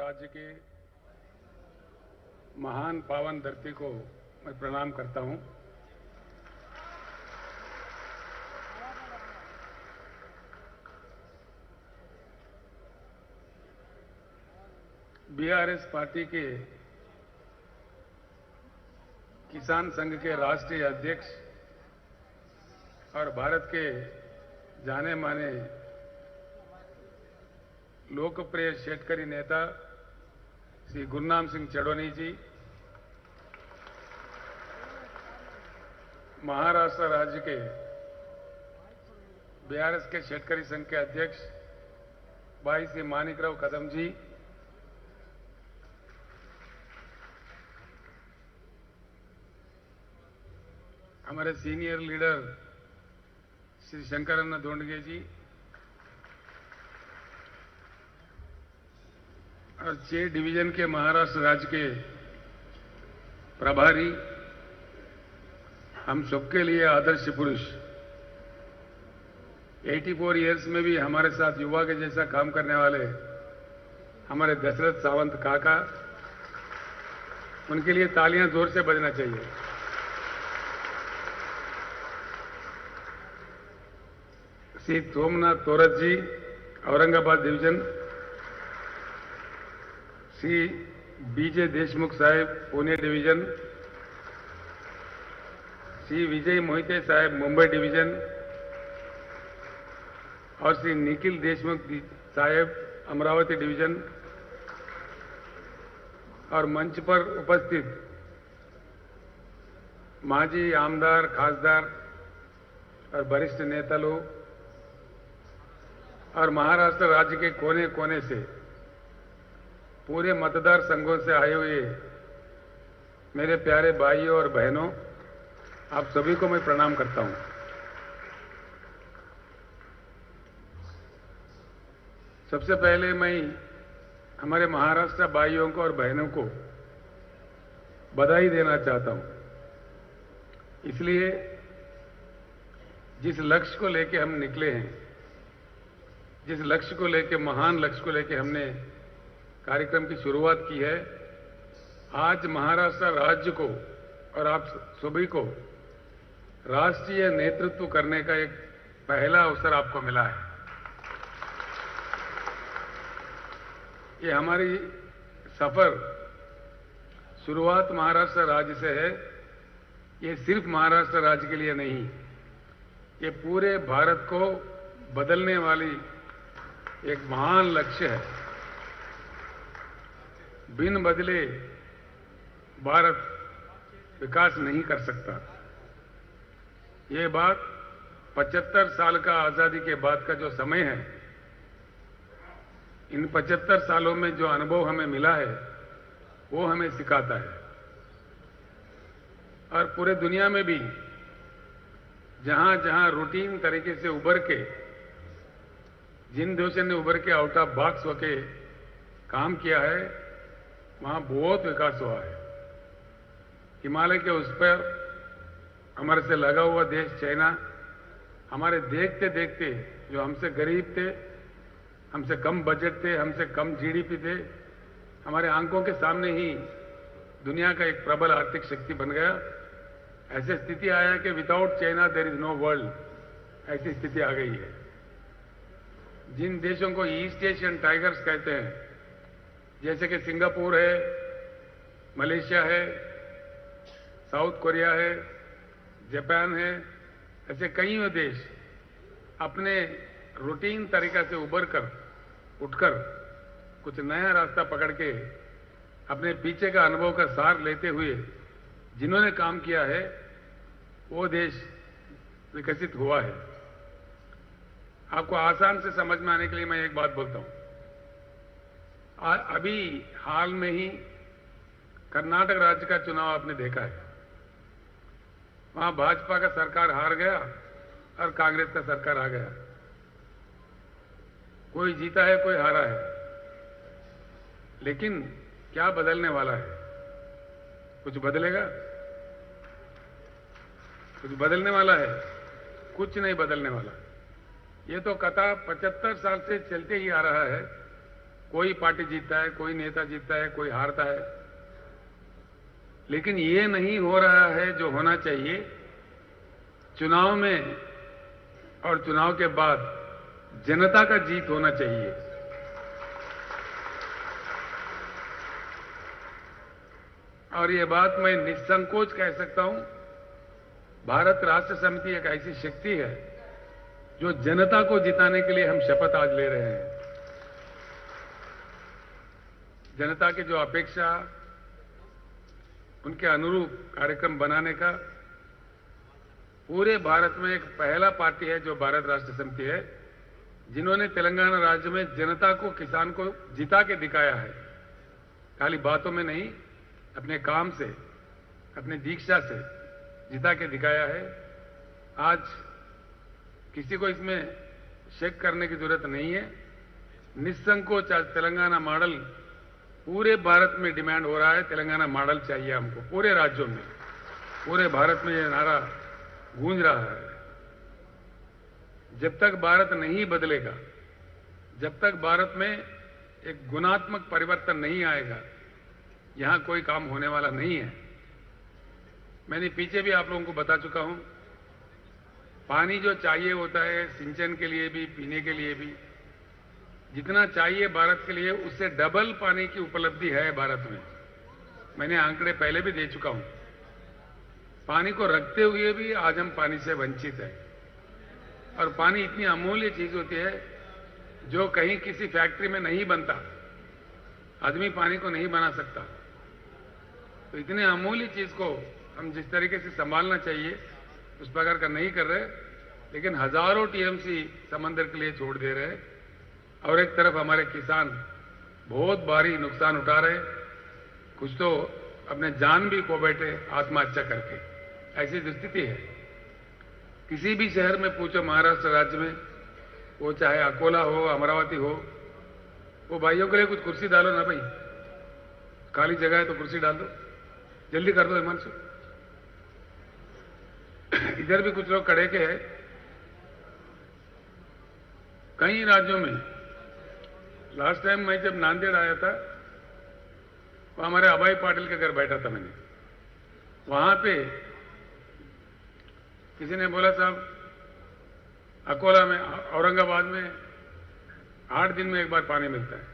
राज्य के महान पावन धरती को मैं प्रणाम करता हूं। बीआरएस पार्टी के किसान संघ के राष्ट्रीय अध्यक्ष और भारत के जाने माने लोकप्रिय शेतकरी नेता श्री गुरनाम सिंह चढ़ोनी जी, महाराष्ट्र राज्य के बीआरएस के शेतकरी संघ के अध्यक्ष भाई श्री मानिकराव कदम जी, हमारे सीनियर लीडर श्री शंकरन दोंडगे जी और 6 डिवीजन के महाराष्ट्र राज्य के प्रभारी, हम सबके लिए आदर्श पुरुष, 84 इयर्स में भी हमारे साथ युवा के जैसा काम करने वाले हमारे दशरथ सावंत काका, उनके लिए तालियां जोर से बजना चाहिए। श्री सोमनाथ तोरत जी, औरंगाबाद डिवीजन, श्री बीजे देशमुख साहेब, पुणे डिवीजन, श्री विजय मोहिते साहेब, मुंबई डिवीजन और श्री निखिल देशमुख साहेब, अमरावती डिवीजन, और मंच पर उपस्थित माजी आमदार, खासदार और वरिष्ठ नेता लोग और महाराष्ट्र राज्य के कोने कोने से पूरे मतदार संघों से आए हुए मेरे प्यारे भाइयों और बहनों, आप सभी को मैं प्रणाम करता हूं। सबसे पहले मैं हमारे महाराष्ट्र भाइयों को और बहनों को बधाई देना चाहता हूं। इसलिए जिस लक्ष्य को लेकर हम निकले हैं, जिस लक्ष्य को लेकर, महान लक्ष्य को लेकर हमने कार्यक्रम की शुरुआत की है, आज महाराष्ट्र राज्य को और आप सभी को राष्ट्रीय नेतृत्व करने का एक पहला अवसर आपको मिला है। ये हमारी सफर शुरुआत महाराष्ट्र राज्य से है। ये सिर्फ महाराष्ट्र राज्य के लिए नहीं, ये पूरे भारत को बदलने वाली एक महान लक्ष्य है। बिन बदले भारत विकास नहीं कर सकता। ये बात 75 साल का आजादी के बाद का जो समय है, इन 75 सालों में जो अनुभव हमें मिला है वो हमें सिखाता है। और पूरे दुनिया में भी जहां जहां रूटीन तरीके से उभर के, जिन देशों ने उभर के आउट ऑफ बॉक्स होके काम किया है, वहां बहुत विकास हुआ है। हिमालय के उस पर हमारे से लगा हुआ देश चाइना, हमारे देखते देखते जो हमसे गरीब थे, हमसे कम बजट थे, हमसे कम जीडीपी थे, हमारे आंखों के सामने ही दुनिया का एक प्रबल आर्थिक शक्ति बन गया। ऐसी स्थिति आया कि without China there is no world, ऐसी स्थिति आ गई है। जिन देशों को ईस्ट एशियन टाइगर्स कहते हैं, जैसे कि सिंगापुर है, मलेशिया है, साउथ कोरिया है, जापान है, ऐसे कई देश अपने रूटीन तरीका से उठकर कुछ नया रास्ता पकड़ के अपने पीछे का अनुभव का सार लेते हुए जिन्होंने काम किया है, वो देश विकसित हुआ है। आपको आसान से समझ में आने के लिए मैं एक बात बोलता हूं। अभी हाल में ही कर्नाटक राज्य का चुनाव आपने देखा है। वहां भाजपा का सरकार हार गया और कांग्रेस का सरकार आ गया। कोई जीता है, कोई हारा है, लेकिन क्या बदलने वाला है? कुछ बदलेगा? कुछ बदलने वाला है? कुछ नहीं बदलने वाला। ये तो कथा 75 साल से चलते ही आ रहा है कोई पार्टी जीतता है, कोई नेता जीतता है, कोई हारता है, लेकिन ये नहीं हो रहा है जो होना चाहिए। चुनाव में और चुनाव के बाद जनता का जीत होना चाहिए। और ये बात मैं निसंकोच कह सकता हूं, भारत राष्ट्र समिति एक ऐसी शक्ति है जो जनता को जिताने के लिए हम शपथ आज ले रहे हैं। जनता की जो अपेक्षा, उनके अनुरूप कार्यक्रम बनाने का पूरे भारत में एक पहला पार्टी है जो भारत राष्ट्र समिति है, जिन्होंने तेलंगाना राज्य में जनता को, किसान को जिता के दिखाया है। खाली बातों में नहीं, अपने काम से, अपने दीक्षा से जिता के दिखाया है। आज किसी को इसमें शक करने की जरूरत नहीं है। निसंकोच आज तेलंगाना मॉडल पूरे भारत में डिमांड हो रहा है। तेलंगाना मॉडल चाहिए हमको, पूरे राज्यों में, पूरे भारत में यह नारा गूंज रहा है। जब तक भारत नहीं बदलेगा, जब तक भारत में एक गुणात्मक परिवर्तन नहीं आएगा, यहां कोई काम होने वाला नहीं है। मैंने पीछे भी आप लोगों को बता चुका हूं, पानी जो चाहिए होता है सिंचन के लिए भी, पीने के लिए भी, जितना चाहिए भारत के लिए उससे डबल पानी की उपलब्धि है भारत में। मैंने आंकड़े पहले भी दे चुका हूं। पानी को रखते हुए भी आज हम पानी से वंचित हैं। और पानी इतनी अमूल्य चीज होती है जो कहीं किसी फैक्ट्री में नहीं बनता। आदमी पानी को नहीं बना सकता। तो इतने अमूल्य चीज को हम जिस तरीके से संभालना चाहिए उस प्रकार का नहीं कर रहे, लेकिन हजारों टीएमसी समंदर के लिए छोड़ दे रहे। और एक तरफ हमारे किसान बहुत भारी नुकसान उठा रहे, कुछ तो अपने जान भी खो बैठे आत्महत्या करके। ऐसी स्थिति है। किसी भी शहर में पूछो महाराष्ट्र राज्य में, वो चाहे अकोला हो, अमरावती हो, वो भाइयों के लिए कुछ कुर्सी डालो ना भाई, खाली जगह है तो कुर्सी डाल दो, जल्दी कर दो हिमांशु। इधर भी कुछ लोग कड़े के हैं। कई राज्यों में, लास्ट टाइम मैं जब नांदेड़ आया था, वो हमारे अभय पाटिल के घर बैठा था मैंने। वहां पे किसी ने बोला साहब अकोला में, औरंगाबाद में 8 दिन में एक बार पानी मिलता है।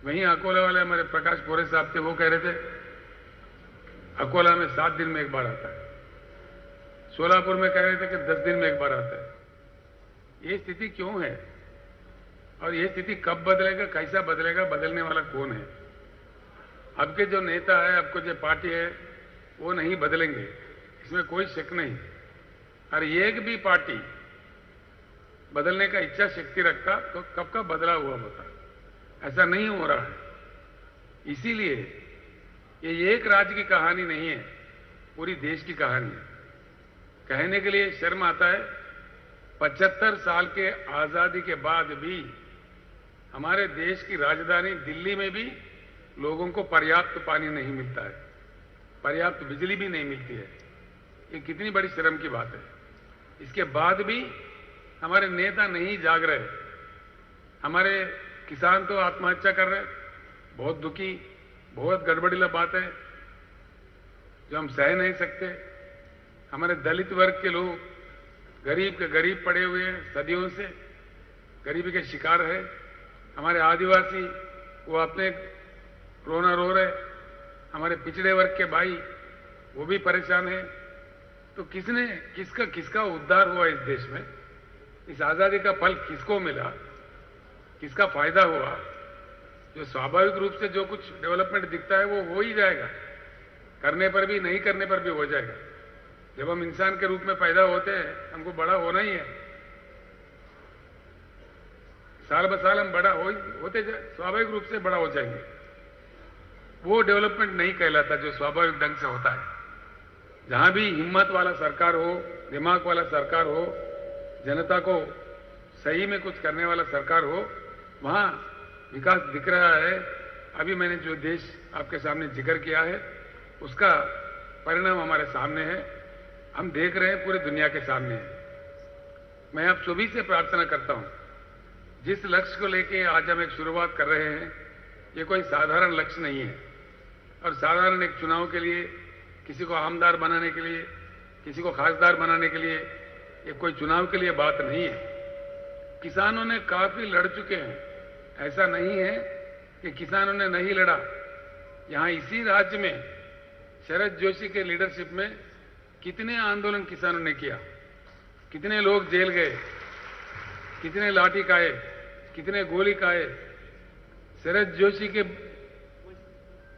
वहीं अकोला वाले हमारे प्रकाश पोरे साहब थे, वो कह रहे थे अकोला में 7 दिन में एक बार आता है। सोलापुर में कह रहे थे कि 10 दिन में एक बार आता है। ये स्थिति क्यों है और ये स्थिति कब बदलेगा, कैसा बदलेगा, बदलने वाला कौन है? अब के जो नेता है, अब को जो पार्टी है, वो नहीं बदलेंगे, इसमें कोई शक नहीं। और एक भी पार्टी बदलने का इच्छा शक्ति रखता तो कब का बदला हुआ होता। ऐसा नहीं हो रहा है। इसीलिए ये एक राज्य की कहानी नहीं है, पूरी देश की कहानी है। कहने के लिए शर्म आता है, 75 साल के आजादी के बाद भी हमारे देश की राजधानी दिल्ली में भी लोगों को पर्याप्त पानी नहीं मिलता है, पर्याप्त बिजली भी नहीं मिलती है। ये कितनी बड़ी शर्म की बात है। इसके बाद भी हमारे नेता नहीं जाग रहे। हमारे किसान तो आत्महत्या कर रहे, बहुत दुखी, बहुत गड़बड़ीला बात है जो हम सह नहीं सकते। हमारे दलित वर्ग के लोग गरीब के गरीब पड़े हुए हैं, सदियों से गरीबी के शिकार है। हमारे आदिवासी वो अपने रोना रो रहे। हमारे पिछड़े वर्ग के भाई वो भी परेशान है। तो किसका उद्धार हुआ इस देश में? इस आजादी का फल किसको मिला, किसका फायदा हुआ? जो स्वाभाविक रूप से जो कुछ डेवलपमेंट दिखता है वो हो ही जाएगा, करने पर भी, नहीं करने पर भी हो जाएगा। जब हम इंसान के रूप में पैदा होते हैं, हमको बड़ा होना ही है। साल ब साल हम बड़ा होते स्वाभाविक रूप से बड़ा हो जाएंगे। वो डेवलपमेंट नहीं कहलाता जो स्वाभाविक ढंग से होता है। जहां भी हिम्मत वाला सरकार हो, दिमाग वाला सरकार हो, जनता को सही में कुछ करने वाला सरकार हो, वहां विकास दिख रहा है। अभी मैंने जो देश आपके सामने जिक्र किया है उसका परिणाम हमारे सामने है, हम देख रहे हैं, पूरी दुनिया के सामने है। मैं आप सभी से प्रार्थना करता हूं जिस लक्ष्य को लेके आज हम एक शुरुआत कर रहे हैं, ये कोई साधारण लक्ष्य नहीं है। और साधारण एक चुनाव के लिए, किसी को आमदार बनाने के लिए, किसी को खासदार बनाने के लिए, ये कोई चुनाव के लिए बात नहीं है। किसानों ने काफी लड़ चुके हैं, ऐसा नहीं है कि किसानों ने नहीं लड़ा। यहां इसी राज्य में शरद जोशी के लीडरशिप में कितने आंदोलन किसानों ने किया, कितने लोग जेल गए, कितने लाठी खाए, कितने गोली खाए। शरद जोशी के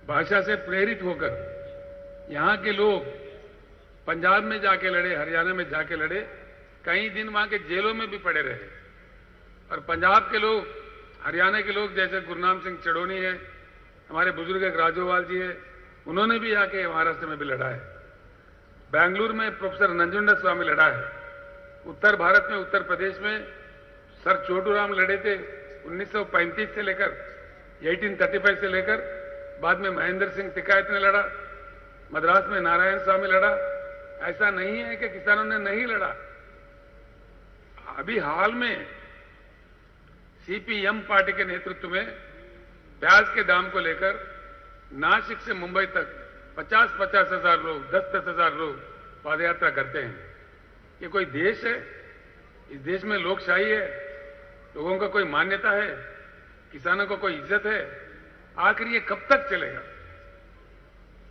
भाषा से प्रेरित होकर यहां के लोग पंजाब में जाके लड़े, हरियाणा में जाके लड़े, कई दिन वहां के जेलों में भी पड़े रहे। और पंजाब के लोग, हरियाणा के लोग जैसे गुरनाम सिंह चड़ोनी है, हमारे बुजुर्ग एक राजोवाल जी है, उन्होंने भी आके महाराष्ट्र में भी लड़ा है। बेंगलुरु में प्रोफेसर नंजुंडा स्वामी लड़ा है। उत्तर भारत में, उत्तर प्रदेश में सर छोटूराम लड़े थे 1935 से लेकर 1835 से लेकर, बाद में महेंद्र सिंह टिकायत ने लड़ा, मद्रास में नारायण स्वामी लड़ा। ऐसा नहीं है कि किसानों ने नहीं लड़ा। अभी हाल में सीपीएम पार्टी के नेतृत्व में प्याज के दाम को लेकर नासिक से मुंबई तक 50-50 हजार लोग, 10-10 हजार लोग पदयात्रा करते हैं। ये कोई देश है? इस देश में लोकशाही है, लोगों का कोई मान्यता है, किसानों को कोई इज्जत है? आखिर ये कब तक चलेगा?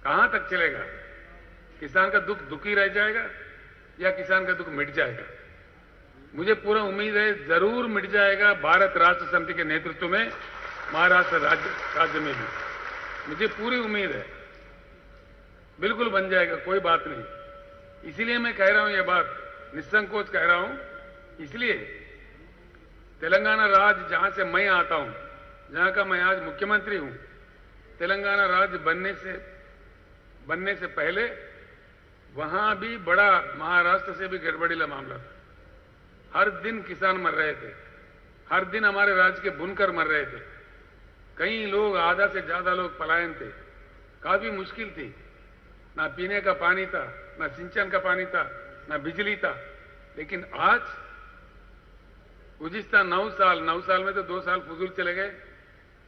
कहां तक चलेगा? किसान का दुख दुखी रह जाएगा या किसान का दुख मिट जाएगा? मुझे पूरा उम्मीद है जरूर मिट जाएगा। भारत राष्ट्र समिति के नेतृत्व में महाराष्ट्र राज्य में भी मुझे पूरी उम्मीद है, बिल्कुल बन जाएगा, कोई बात नहीं। इसीलिए मैं कह रहा हूं, ये बात निसंकोच कह रहा हूं। इसलिए तेलंगाना राज्य जहां से मैं आता हूं, जहां का मैं आज मुख्यमंत्री हूं, तेलंगाना राज्य बनने से पहले वहां भी बड़ा महाराष्ट्र से भी गड़बड़ीला मामला था। हर दिन किसान मर रहे थे, हर दिन हमारे राज्य के बुनकर मर रहे थे। कई लोग, आधा से ज्यादा लोग पलायन थे। काफी मुश्किल थी, ना पीने का पानी था, ना सिंचन का पानी था, ना बिजली था। लेकिन आज गुज़िश्ता 9 साल में तो 2 साल फुजूल चले गए,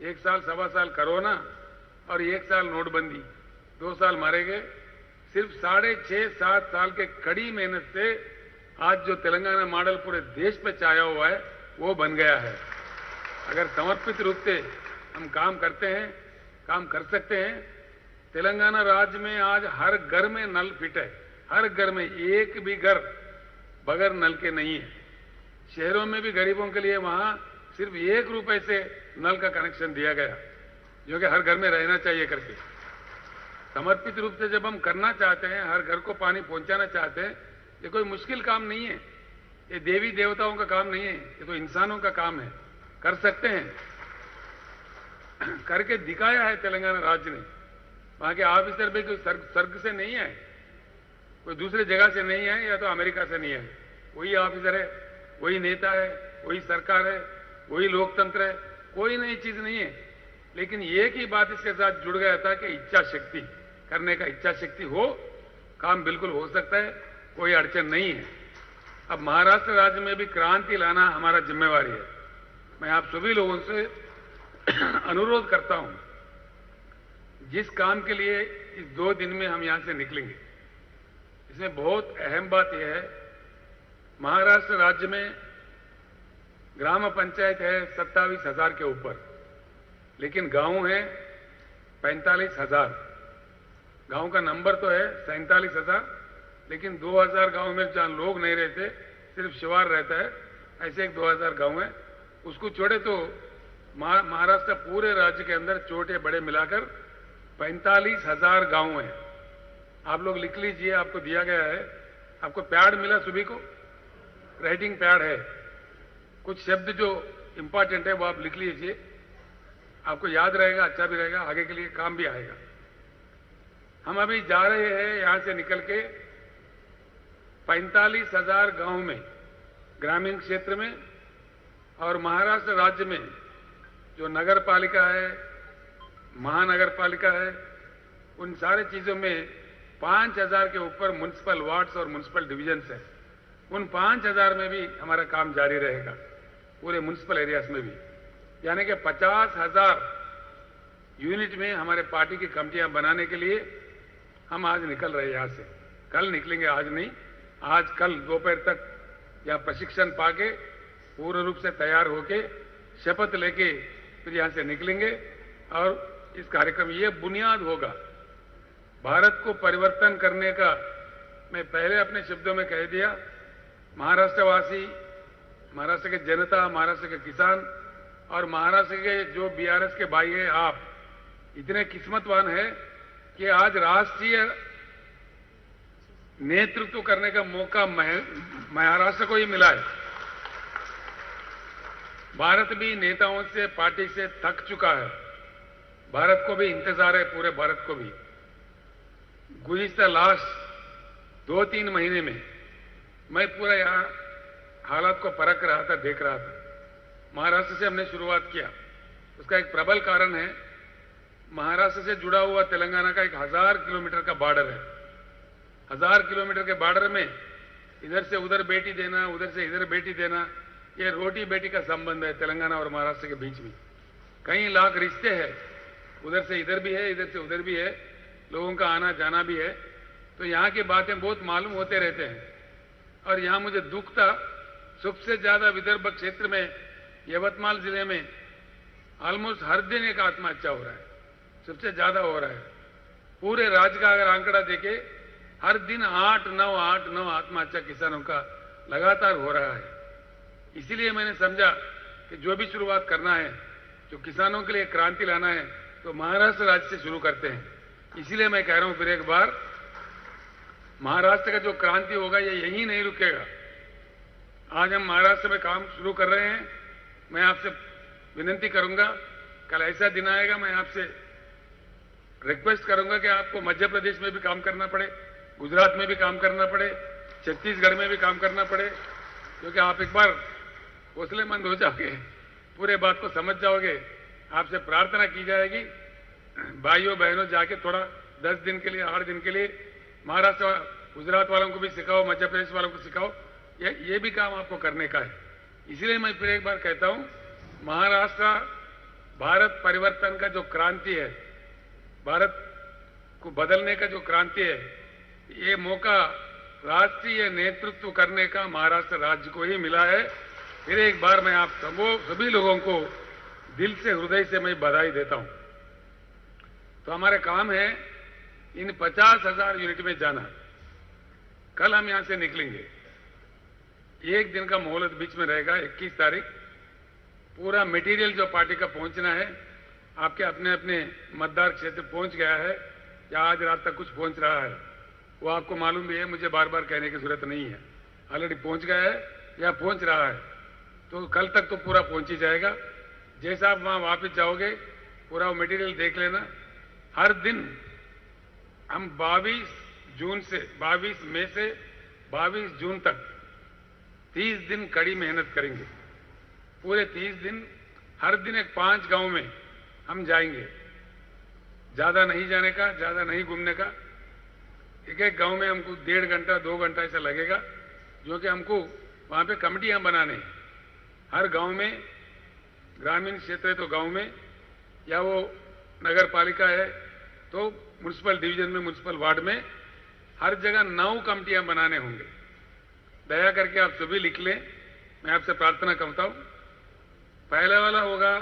1 साल सवा साल कोरोना और 1 साल नोटबंदी, 2 साल मारे गए। सिर्फ 6.5-7 साल के कड़ी मेहनत से आज जो तेलंगाना मॉडल पूरे देश पे छाया हुआ है, वो बन गया है। अगर समर्पित रूप से हम काम करते हैं, काम कर सकते हैं। तेलंगाना राज्य में आज हर घर में नल फिट है, हर घर में, एक भी घर बगैर नल के नहीं है। शहरों में भी गरीबों के लिए वहां सिर्फ 1 रुपए से नल का कनेक्शन दिया गया, जो कि हर घर में रहना चाहिए करके। समर्पित रूप से जब हम करना चाहते हैं, हर घर को पानी पहुंचाना चाहते हैं, ये कोई मुश्किल काम नहीं है, ये देवी देवताओं का काम नहीं है, ये तो इंसानों का काम है। कर सकते हैं, करके दिखाया है तेलंगाना राज्य ने। वहां के ऑफिसर भी कोई स्वर्ग से नहीं है, कोई दूसरे जगह से नहीं है, या तो अमेरिका से नहीं है। वही ऑफिसर है, वही नेता है, वही सरकार है, वही लोकतंत्र है, कोई नई चीज नहीं है। लेकिन एक ही बात इसके साथ जुड़ गया था कि इच्छा शक्ति, करने का इच्छा शक्ति हो, काम बिल्कुल हो सकता है, कोई अड़चन नहीं है। अब महाराष्ट्र राज्य में भी क्रांति लाना हमारा जिम्मेवारी है। मैं आप सभी लोगों से अनुरोध करता हूं, जिस काम के लिए इस 2 दिन में हम यहां से निकलेंगे, इसमें बहुत अहम बात यह है, महाराष्ट्र राज्य में ग्राम पंचायत है 27,000 के ऊपर, लेकिन गांव है 45,000। गांव का नंबर तो है 47,000, लेकिन 2,000 गांव में जहां लोग नहीं रहते, सिर्फ शिवार रहता है, ऐसे एक 2,000 गांव है। उसको छोड़े तो महाराष्ट्र पूरे राज्य के अंदर छोटे बड़े मिलाकर 45,000 गांव हैं। आप लोग लिख लीजिए, आपको दिया गया है, आपको पैड मिला सभी को, राइटिंग पैड है। कुछ शब्द जो इंपॉर्टेंट है वो आप लिख लीजिए, आपको याद रहेगा, अच्छा भी रहेगा, आगे के लिए काम भी आएगा। हम अभी जा रहे हैं यहां से निकल के 45,000 गांव में, ग्रामीण क्षेत्र में, और महाराष्ट्र राज्य में जो नगर पालिका है, महानगर पालिका है, उन सारे चीजों में 5,000 के ऊपर म्युनिसिपल वार्ड्स और म्युनिसिपल डिविजन्स हैं। उन 5,000 में भी हमारा काम जारी रहेगा। पूरे म्युनिसिपल एरियाज में भी, यानी कि 50,000 यूनिट में हमारे पार्टी की कमेटियां बनाने के लिए हम आज निकल रहे हैं यहां से। कल निकलेंगे, आज नहीं, आज कल दोपहर तक यहां प्रशिक्षण पाके पूर्ण रूप से तैयार होके शपथ लेके फिर यहां से निकलेंगे। और इस कार्यक्रम ये बुनियाद होगा भारत को परिवर्तन करने का। मैं पहले अपने शब्दों में कह दिया, महाराष्ट्रवासी, महाराष्ट्र के जनता, महाराष्ट्र के किसान और महाराष्ट्र के जो बीआरएस के भाई हैं, आप इतने किस्मतवान हैं कि आज राष्ट्रीय नेतृत्व करने का मौका महाराष्ट्र को ही मिला है। भारत भी नेताओं से, पार्टी से थक चुका है। भारत को भी इंतजार है, पूरे भारत को भी। गुज़िश्ता लास्ट 2-3 महीने में मैं पूरा यहां हालात को परख रहा था, देख रहा था। महाराष्ट्र से हमने शुरुआत किया, उसका एक प्रबल कारण है, महाराष्ट्र से जुड़ा हुआ तेलंगाना का एक 1000 किलोमीटर का बॉर्डर है। 1000 किलोमीटर के बॉर्डर में इधर से उधर बेटी देना, उधर से इधर बेटी देना, ये रोटी बेटी का संबंध है तेलंगाना और महाराष्ट्र के बीच में। कई लाख रिश्ते हैं, उधर से इधर भी है, इधर से उधर भी है, लोगों का आना जाना भी है। तो यहाँ की बातें बहुत मालूम होते रहते हैं। और यहाँ मुझे दुख था, सबसे ज्यादा विदर्भ क्षेत्र में, यवतमाल जिले में ऑलमोस्ट हर दिन एक आत्महत्या हो रहा है, सबसे ज्यादा हो रहा है। पूरे राज्य का अगर आंकड़ा देखे, हर दिन 8-9 आत्महत्या किसानों का लगातार हो रहा है। इसीलिए मैंने समझा कि जो भी शुरुआत करना है, जो किसानों के लिए क्रांति लाना है, तो महाराष्ट्र राज्य से शुरू करते हैं। इसीलिए मैं कह रहा हूं फिर एक बार, महाराष्ट्र का जो क्रांति होगा ये यहीं नहीं रुकेगा। आज हम महाराष्ट्र में काम शुरू कर रहे हैं। मैं आपसे विनती करूंगा, कल ऐसा दिन आएगा, मैं आपसे रिक्वेस्ट करूंगा कि आपको मध्य प्रदेश में भी काम करना पड़े, गुजरात में भी काम करना पड़े, छत्तीसगढ़ में भी काम करना पड़े, क्योंकि आप एक बार हौसलेमंद हो जाओगे, पूरे बात को समझ जाओगे। आपसे प्रार्थना की जाएगी, भाइयों बहनों जाके थोड़ा 10 दिन के लिए, 8 दिन के लिए महाराष्ट्र, गुजरात वालों को भी सिखाओ, मध्य प्रदेश वालों को सिखाओ। ये भी काम आपको करने का है। इसलिए मैं फिर एक बार कहता हूं, महाराष्ट्र भारत परिवर्तन का जो क्रांति है, भारत को बदलने का जो क्रांति है, ये मौका राष्ट्रीय नेतृत्व करने का महाराष्ट्र राज्य को ही मिला है। फिर एक बार मैं आप सभी लोगों को दिल से, हृदय से मैं बधाई देता हूं। तो हमारे काम है इन 50,000 यूनिट में जाना। कल हम यहां से निकलेंगे, एक दिन का मोहलत बीच में रहेगा, 21 तारीख। पूरा मटेरियल जो पार्टी का पहुंचना है, आपके अपने अपने मतदार क्षेत्र पहुंच गया है या आज रात तक कुछ पहुंच रहा है, वो आपको मालूम भी है, मुझे बार बार कहने की जरूरत नहीं है। ऑलरेडी पहुंच गया है या पहुंच रहा है, तो कल तक तो पूरा पहुंच ही जाएगा। जैसा आप वहां वापस जाओगे, पूरा वो मटेरियल देख लेना। हर दिन हम 22 मई से 22 जून तक 30 दिन कड़ी मेहनत करेंगे। पूरे 30 दिन, हर दिन एक 5 गांव में हम जाएंगे। ज्यादा नहीं जाने का, ज्यादा नहीं घूमने का। एक गांव में हमको 1.5 घंटा 2 घंटा ऐसा लगेगा, जो कि हमको वहां पे कमेटियां बनाने हैं। हर गांव में, ग्रामीण क्षेत्र है तो गांव में, या वो नगर पालिका है तो म्युनिसिपल डिवीजन में, म्युनिसिपल वार्ड में, हर जगह 9 कमेटियां बनाने होंगे। दया करके आप सभी लिख लें, मैं आपसे प्रार्थना करता हूं। पहला वाला होगा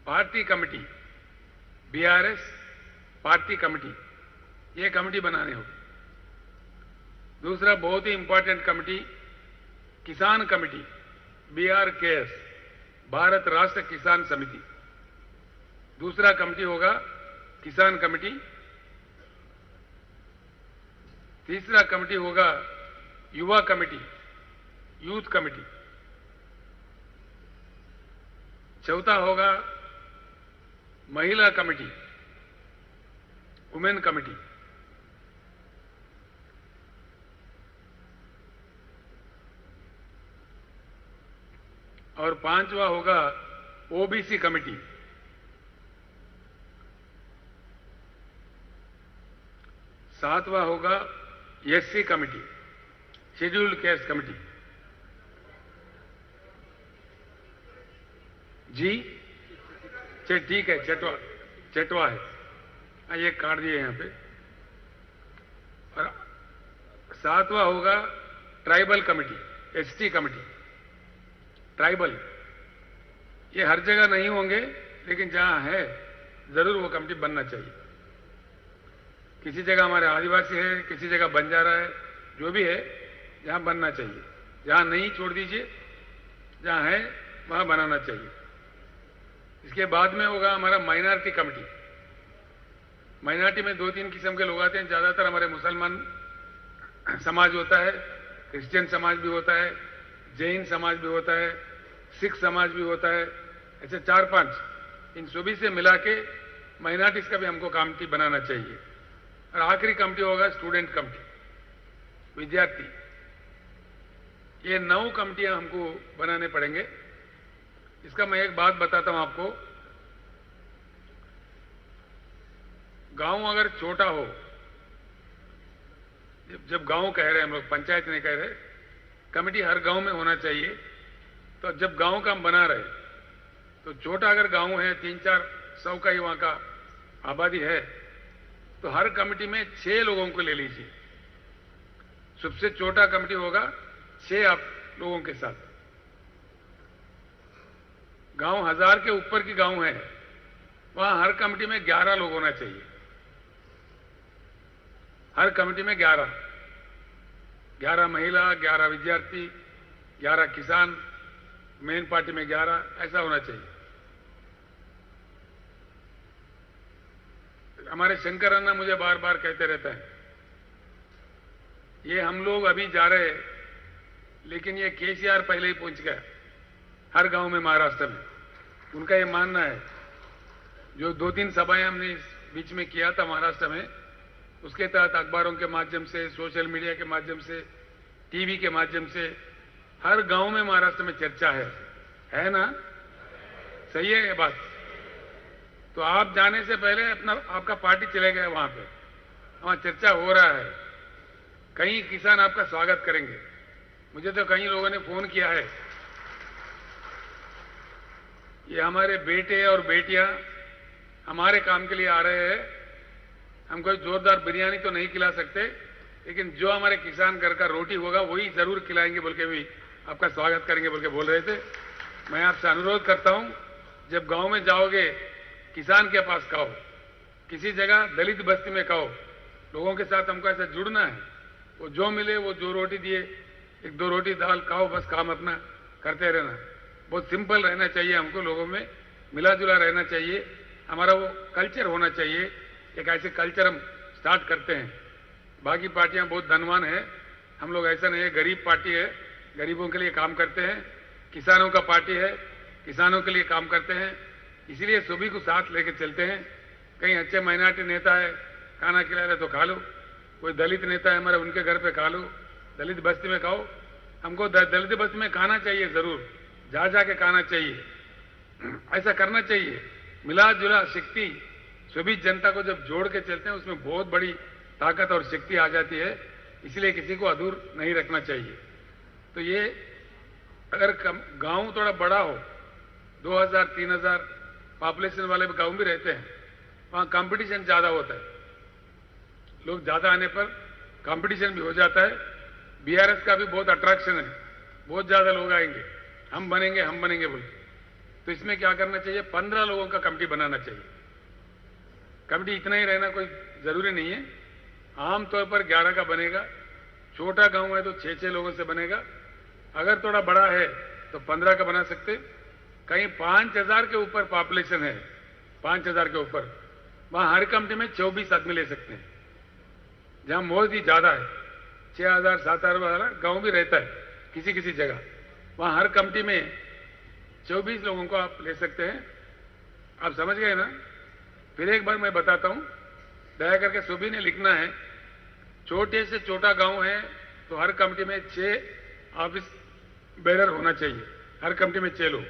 party committee, BRS party committee, ये कमेटी बनाने होगी। दूसरा बहुत ही इंपॉर्टेंट कमेटी, किसान कमेटी, BRKS, भारत राष्ट्र किसान समिति। दूसरा कमेटी होगा किसान कमेटी। तीसरा कमेटी होगा युवा कमेटी, यूथ कमेटी। चौथा होगा महिला कमेटी, वुमेन कमेटी। और 5वां होगा ओबीसी कमेटी। 7वां होगा SC committee, scheduled caste committee. जी ठीक है, चटवा है। ये काट दिए यहाँ पे। और 7वां होगा tribal committee, ST committee. Tribal ये हर जगह नहीं होंगे, लेकिन जहां है जरूर वो कमेटी बनना चाहिए। किसी जगह हमारे आदिवासी है, किसी जगह बंजारा है, जो भी है जहां बनना चाहिए। जहां नहीं छोड़ दीजिए, जहां है वहां बनाना चाहिए। इसके बाद में होगा हमारा माइनॉरिटी कमेटी। माइनॉरिटी में 2-3 किस्म के लोग आते हैं। ज्यादातर हमारे मुसलमान समाज होता है, क्रिश्चियन समाज भी होता है, जैन समाज भी होता है, सिख समाज भी होता है। ऐसे 4-5 इन सभी से मिला के माइनॉरिटीज का भी हमको कमेटी बनाना चाहिए। और आखिरी कमेटी होगा स्टूडेंट कमेटी, विद्यार्थी। ये 9 कमेटियां हमको बनाने पड़ेंगे। इसका मैं एक बात बताता हूं आपको। गांव अगर छोटा हो, जब गांव कह रहे हैं हम लोग, पंचायत नहीं कह रहे, कमेटी हर गांव में होना चाहिए। तो जब गांव का हम बना रहे, तो छोटा अगर गांव है, 300-400 का ही वहां का आबादी है, तो हर कमेटी में 6 लोगों को ले लीजिए। सबसे छोटा कमेटी होगा 6 आप लोगों के साथ। गांव 1000 के ऊपर की गांव है, वहां हर कमेटी में 11 लोग होना चाहिए। हर कमेटी में 11 महिला, 11 विद्यार्थी, 11 किसान, मेन पार्टी में 11, ऐसा होना चाहिए। हमारे शंकर अन्ना मुझे बार बार कहते रहते हैं, ये हम लोग अभी जा रहे हैं, लेकिन ये केसीआर पहले ही पहुंच गया हर गांव में महाराष्ट्र में। उनका ये मानना है। जो 2-3 सभाएं हमने इस बीच में किया था महाराष्ट्र में, उसके तहत अखबारों के माध्यम से, सोशल मीडिया के माध्यम से, टीवी के माध्यम से हर गांव में महाराष्ट्र में चर्चा है ना? सही है ये बात? तो आप जाने से पहले आपका पार्टी चले गए वहां पे, वहां चर्चा हो रहा है। कई किसान आपका स्वागत करेंगे। मुझे तो कई लोगों ने फोन किया है, ये हमारे बेटे और बेटियां हमारे काम के लिए आ रहे हैं। हम कोई जोरदार बिरयानी तो नहीं खिला सकते, लेकिन जो हमारे किसान घर का रोटी होगा वही जरूर खिलाएंगे बोल के भी आपका स्वागत करेंगे बोल के बोल रहे थे। मैं आपसे अनुरोध करता हूं, जब गांव में जाओगे किसान के पास खाओ, किसी जगह दलित बस्ती में खाओ। लोगों के साथ हमको ऐसा जुड़ना है। वो जो मिले, वो जो रोटी दिए, 1-2 रोटी दाल खाओ, बस काम अपना करते रहना। बहुत सिंपल रहना चाहिए हमको, लोगों में मिला जुला रहना चाहिए। हमारा वो कल्चर होना चाहिए। एक ऐसे कल्चर हम स्टार्ट करते हैं। बाकी पार्टियां बहुत धनवान है, हम लोग ऐसा नहीं है। गरीब पार्टी है, गरीबों के लिए काम करते हैं। किसानों का पार्टी है, किसानों के लिए काम करते हैं। इसीलिए सभी को साथ लेके चलते हैं। कहीं अच्छे माइनॉरिटी नेता है, खाना खिला रहे तो खा लो। कोई दलित नेता है हमारे, उनके घर पे खा लो। दलित बस्ती में खाओ। हमको दलित बस्ती में खाना चाहिए, जरूर जा के खाना चाहिए। ऐसा करना चाहिए। मिला जुला शक्ति सभी जनता को जब जोड़ के चलते हैं, उसमें बहुत बड़ी ताकत और शक्ति आ जाती है। इसलिए किसी को अधूर नहीं रखना चाहिए। तो ये अगर गांव थोड़ा बड़ा हो, 2000-3000 पॉपुलेशन वाले गांव भी रहते हैं, वहां कंपटीशन ज्यादा होता है। लोग ज्यादा आने पर कंपटीशन भी हो जाता है। बीआरएस का भी बहुत अट्रैक्शन है, बहुत ज्यादा लोग आएंगे, हम बनेंगे बोल। तो इसमें क्या करना चाहिए? 15 लोगों का कमेटी बनाना चाहिए। कमेटी इतना ही रहना कोई जरूरी नहीं है। आमतौर पर 11 का बनेगा। छोटा गांव है तो 6-6 लोगों से बनेगा। अगर थोड़ा बड़ा है तो 15 का बना सकते। कहीं 5000 के ऊपर पॉपुलेशन है, 5000 के ऊपर, वहां हर कमेटी में 24 आदमी ले सकते हैं। जहां मोदी ज्यादा है, 6000-7000 वाला गांव भी रहता है किसी किसी जगह, वहां हर कमेटी में 24 लोगों को आप ले सकते हैं। आप समझ गए ना? फिर एक बार मैं बताता हूं, दया करके सभी ने लिखना है। छोटे से छोटा गांव है तो हर कमेटी में 6 ऑफिस बेरर होना चाहिए। हर कमेटी में 6 लोग,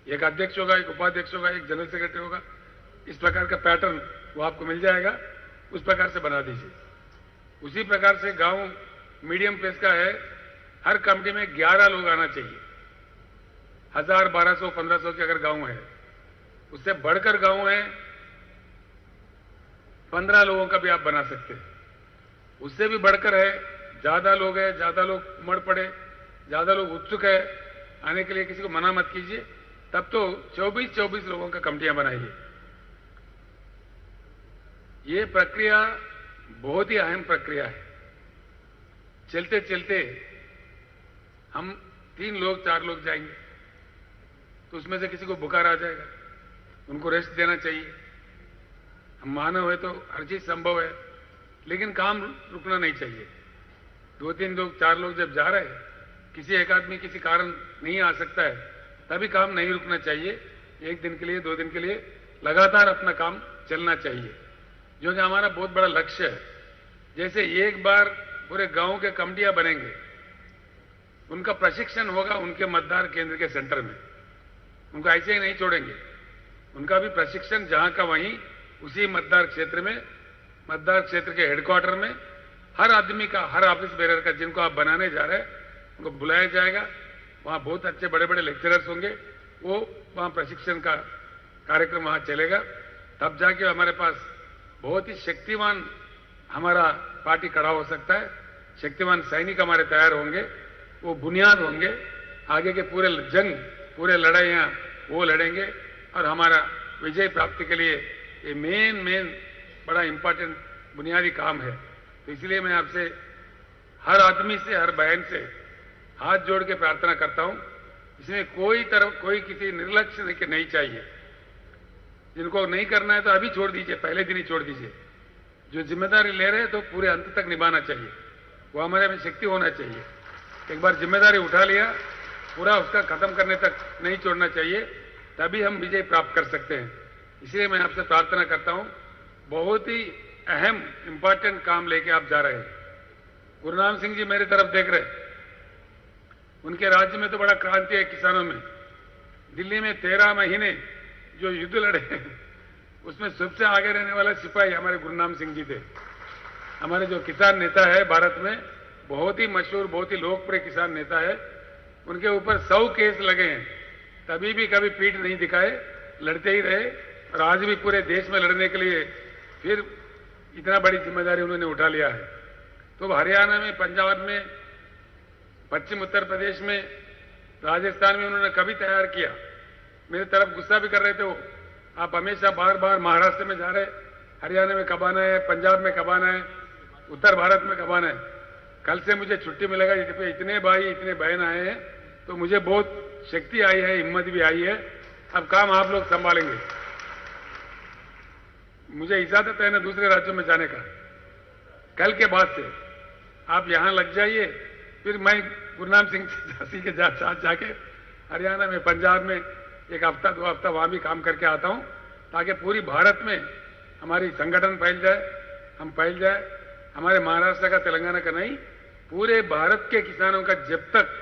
एक अध्यक्ष होगा, एक उपाध्यक्ष होगा, एक जनरल सेक्रेटरी होगा। इस प्रकार का पैटर्न वो आपको मिल जाएगा, उस प्रकार से बना दीजिए। उसी प्रकार से गांव मीडियम पेस का है, हर कमेटी में 11 लोग आना चाहिए। 1000, 1200, 1500 के अगर गांव है, उससे बढ़कर गांव है 15 लोगों का भी आप बना सकते हैं। उससे भी बढ़कर है, ज्यादा लोग हैं, ज्यादा लोग उमड़ पड़े, ज्यादा लोग उत्सुक है आने के लिए, किसी को मना मत कीजिए। तब तो 24-24 लोगों का कमिटियां बनाइए। ये प्रक्रिया बहुत ही अहम प्रक्रिया है। चलते चलते हम 3 लोग 4 लोग जाएंगे तो उसमें से किसी को बुखार आ जाएगा, उनको रेस्ट देना चाहिए। हम मानव है तो हर चीज संभव है, लेकिन काम रुकना नहीं चाहिए। 2-3 लोग 4 लोग जब जा रहे हैं, किसी एक आदमी किसी कारण नहीं आ सकता है, तभी काम नहीं रुकना चाहिए। 1 दिन के लिए, 2 दिन के लिए लगातार अपना काम चलना चाहिए, जो कि हमारा बहुत बड़ा लक्ष्य है। जैसे एक बार पूरे गांव के कमिटियां बनेंगे, उनका प्रशिक्षण होगा उनके मतदान केंद्र के सेंटर में, उनको ऐसे ही नहीं छोड़ेंगे। उनका भी प्रशिक्षण जहां का वहीं उसी मतदान क्षेत्र में, मतदान क्षेत्र के हेडक्वार्टर में हर आदमी का, हर ऑफिस बेरर का, जिनको आप बनाने जा रहे हैं, उनको बुलाया जाएगा। वहां बहुत अच्छे बड़े बड़े लेक्चरर्स होंगे, वो वहां प्रशिक्षण का कार्यक्रम वहां चलेगा। तब जाके हमारे पास बहुत ही शक्तिवान हमारा पार्टी खड़ा हो सकता है। शक्तिवान सैनिक हमारे तैयार होंगे, वो बुनियाद होंगे। आगे के पूरे जंग, पूरे लड़ाइयां वो लड़ेंगे और हमारा विजय प्राप्ति के लिए ये मेन बड़ा इंपॉर्टेंट बुनियादी काम है। तो इसलिए मैं आपसे, हर आदमी से, हर बहन से हाथ जोड़ के प्रार्थना करता हूं, इसमें कोई किसी निर्लक्ष्य नहीं चाहिए। जिनको नहीं करना है तो अभी छोड़ दीजिए, पहले दिन ही छोड़ दीजिए। जो जिम्मेदारी ले रहे हैं तो पूरे अंत तक निभाना चाहिए, वो हमारे में शक्ति होना चाहिए। एक बार जिम्मेदारी उठा लिया, पूरा उसका खत्म करने तक नहीं छोड़ना चाहिए, तभी हम विजय प्राप्त कर सकते हैं। इसलिए मैं आपसे प्रार्थना करता हूं, बहुत ही अहम इंपॉर्टेंट काम लेके आप जा रहे हैं। गुरुनाम सिंह जी मेरी तरफ देख रहे हैं, उनके राज्य में तो बड़ा क्रांति है किसानों में। दिल्ली में 13 महीने जो युद्ध लड़े, उसमें सबसे आगे रहने वाला सिपाही हमारे गुरुनाम सिंह जी थे। हमारे जो किसान नेता है भारत में, बहुत ही मशहूर, बहुत ही लोकप्रिय किसान नेता है, उनके ऊपर 100 केस लगे हैं, तभी भी कभी पीठ नहीं दिखाए, लड़ते ही रहे। और आज भी पूरे देश में लड़ने के लिए फिर इतना बड़ी जिम्मेदारी उन्होंने उठा लिया है। तो हरियाणा में, पंजाब में, पश्चिम उत्तर प्रदेश में, राजस्थान में उन्होंने कभी तैयार किया। मेरी तरफ गुस्सा भी कर रहे थे वो, आप हमेशा बार बार महाराष्ट्र में जा रहे, हरियाणा में कब आना है, पंजाब में कब आना है, उत्तर भारत में कब आना है। कल से मुझे छुट्टी मिलेगा, इतने भाई इतने बहन आए हैं, तो मुझे बहुत शक्ति आई है, हिम्मत भी आई है। अब काम आप लोग संभालेंगे। मुझे इजाजत है ना दूसरे राज्यों में जाने का, कल के बाद से आप यहां लग जाइए, फिर मैं गुरुनाम सिंह झांसी के साथ जाके हरियाणा में, पंजाब में 1 हफ्ता 2 हफ्ता वहां भी काम करके आता हूं, ताकि पूरी भारत में हमारी संगठन फैल जाए, हम फैल जाए। हमारे महाराष्ट्र का, तेलंगाना का नहीं, पूरे भारत के किसानों का जब तक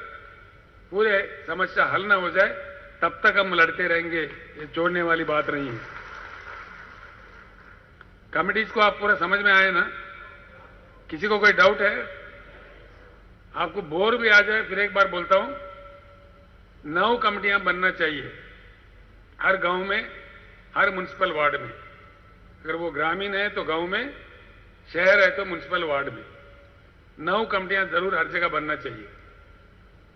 पूरे समस्या हल न हो जाए तब तक हम लड़ते रहेंगे। ये छोड़ने वाली बात नहीं है। कमिटीज को आप पूरा समझ में आए ना? किसी को कोई डाउट है? आपको बोर भी आ जाए, फिर एक बार बोलता हूं, 9 कमिटियां बनना चाहिए हर गांव में, हर म्युनिसिपल वार्ड में। अगर वो ग्रामीण है तो गांव में, शहर है तो म्युनिसिपल वार्ड में 9 कमिटियां जरूर हर जगह बनना चाहिए।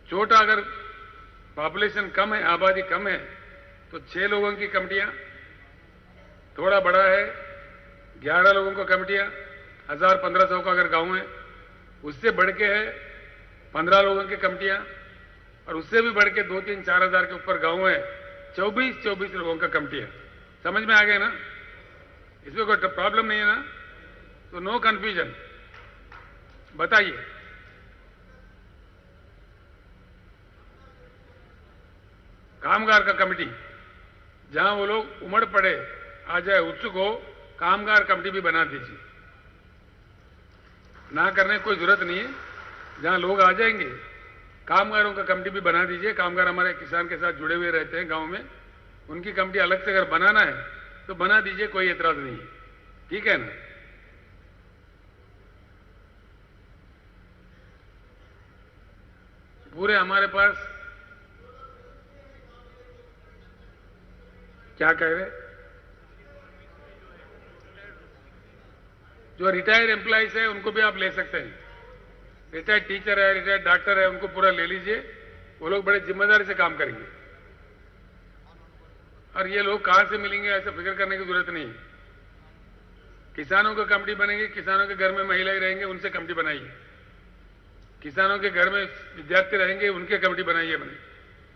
छोटा अगर पॉपुलेशन कम है, आबादी कम है, तो 6 लोगों की कमिटियां, थोड़ा बड़ा है 11 लोगों को कमिटियां, 1000-1500 का अगर गांव है, उससे बढ़ के है 15 लोगों की कमिटियां, और उससे भी बढ़ के 2-3-4 हजार के ऊपर गांव है, 24-24 लोगों का कमिटियां। समझ में आ गए ना? इसमें कोई प्रॉब्लम नहीं है ना? तो नो कंफ्यूजन। बताइए। कामगार का कमिटी, जहां वो लोग उमड़ पड़े, आ जाए, उत्सुक हो, कामगार कमिटी भी बना दीजिए। ना करने की कोई जरूरत नहीं है, जहां लोग आ जाएंगे, कामगारों का कमिटी भी बना दीजिए। कामगार हमारे किसान के साथ जुड़े हुए रहते हैं गांव में, उनकी कमिटी अलग से अगर बनाना है तो बना दीजिए, कोई एतराज नहीं है। ठीक है ना? पूरे हमारे पास क्या कह रहे? जो रिटायर्ड एम्प्लॉइज है उनको भी आप ले सकते हैं। रिटायर्ड टीचर है, रिटायर्ड डॉक्टर है, उनको पूरा ले लीजिए। वो लोग बड़े जिम्मेदारी से काम करेंगे। और ये लोग कहां से मिलेंगे ऐसा फिक्र करने की जरूरत नहीं है। किसानों का कमेटी बनेगी, किसानों के घर में महिलाएं रहेंगे, उनसे कमेटी बनाइए। किसानों के घर में विद्यार्थी रहेंगे, उनके कमेटी बनाइए बने।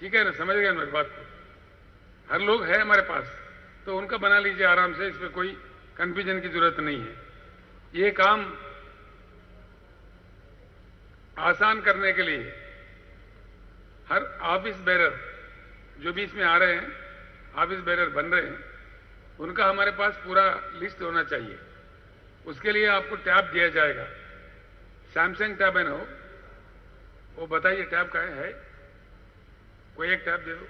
ठीक है ना? समझ गए मेरी बात को? हर लोग है हमारे पास, तो उनका बना लीजिए आराम से। इसमें कोई कंफ्यूजन की जरूरत नहीं है। ये काम आसान करने के लिए हर ऑफिस बेरर जो भी इसमें आ रहे हैं, ऑफिस बेरर बन रहे हैं, उनका हमारे पास पूरा लिस्ट होना चाहिए। उसके लिए आपको टैब दिया जाएगा। सैमसंग टैब है ना? वो बताइए टैब का है? कोई एक टैब दे दो।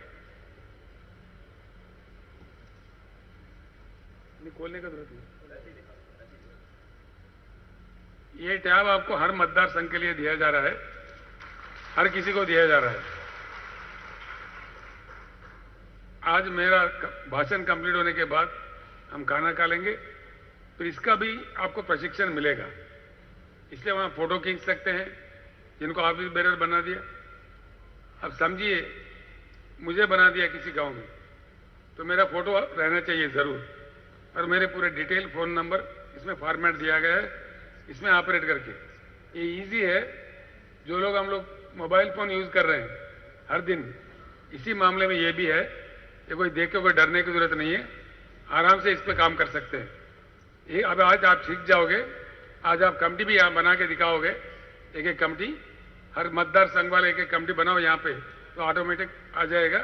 नहीं, खोलने का जरूरत नहीं। ये टैब आपको हर मतदार संघ के लिए दिया जा रहा है, हर किसी को दिया जा रहा है। आज मेरा भाषण कंप्लीट होने के बाद हम खाना खा लेंगे, तो इसका भी आपको प्रशिक्षण मिलेगा। इसलिए वहां फोटो खींच सकते हैं, जिनको ऑफिस बेरर बना दिया। अब समझिए, मुझे बना दिया किसी गांव में, तो मेरा फोटो रहना चाहिए जरूर, और मेरे पूरे डिटेल फोन नंबर इसमें फॉर्मेट दिया गया है, इसमें ऑपरेट करके। ये इजी है। जो लोग हम लोग मोबाइल फोन यूज कर रहे हैं हर दिन, इसी मामले में ये भी है। ये कोई देख के कोई डरने की जरूरत नहीं है, आराम से इस पे काम कर सकते हैं। ये अब आज आप सीख जाओगे। आज आप कमेटी भी यहाँ बना के दिखाओगे, एक एक कमेटी, हर मतदार संघ वाले एक एक कमेटी बनाओ यहाँ पे, तो ऑटोमेटिक आ जाएगा।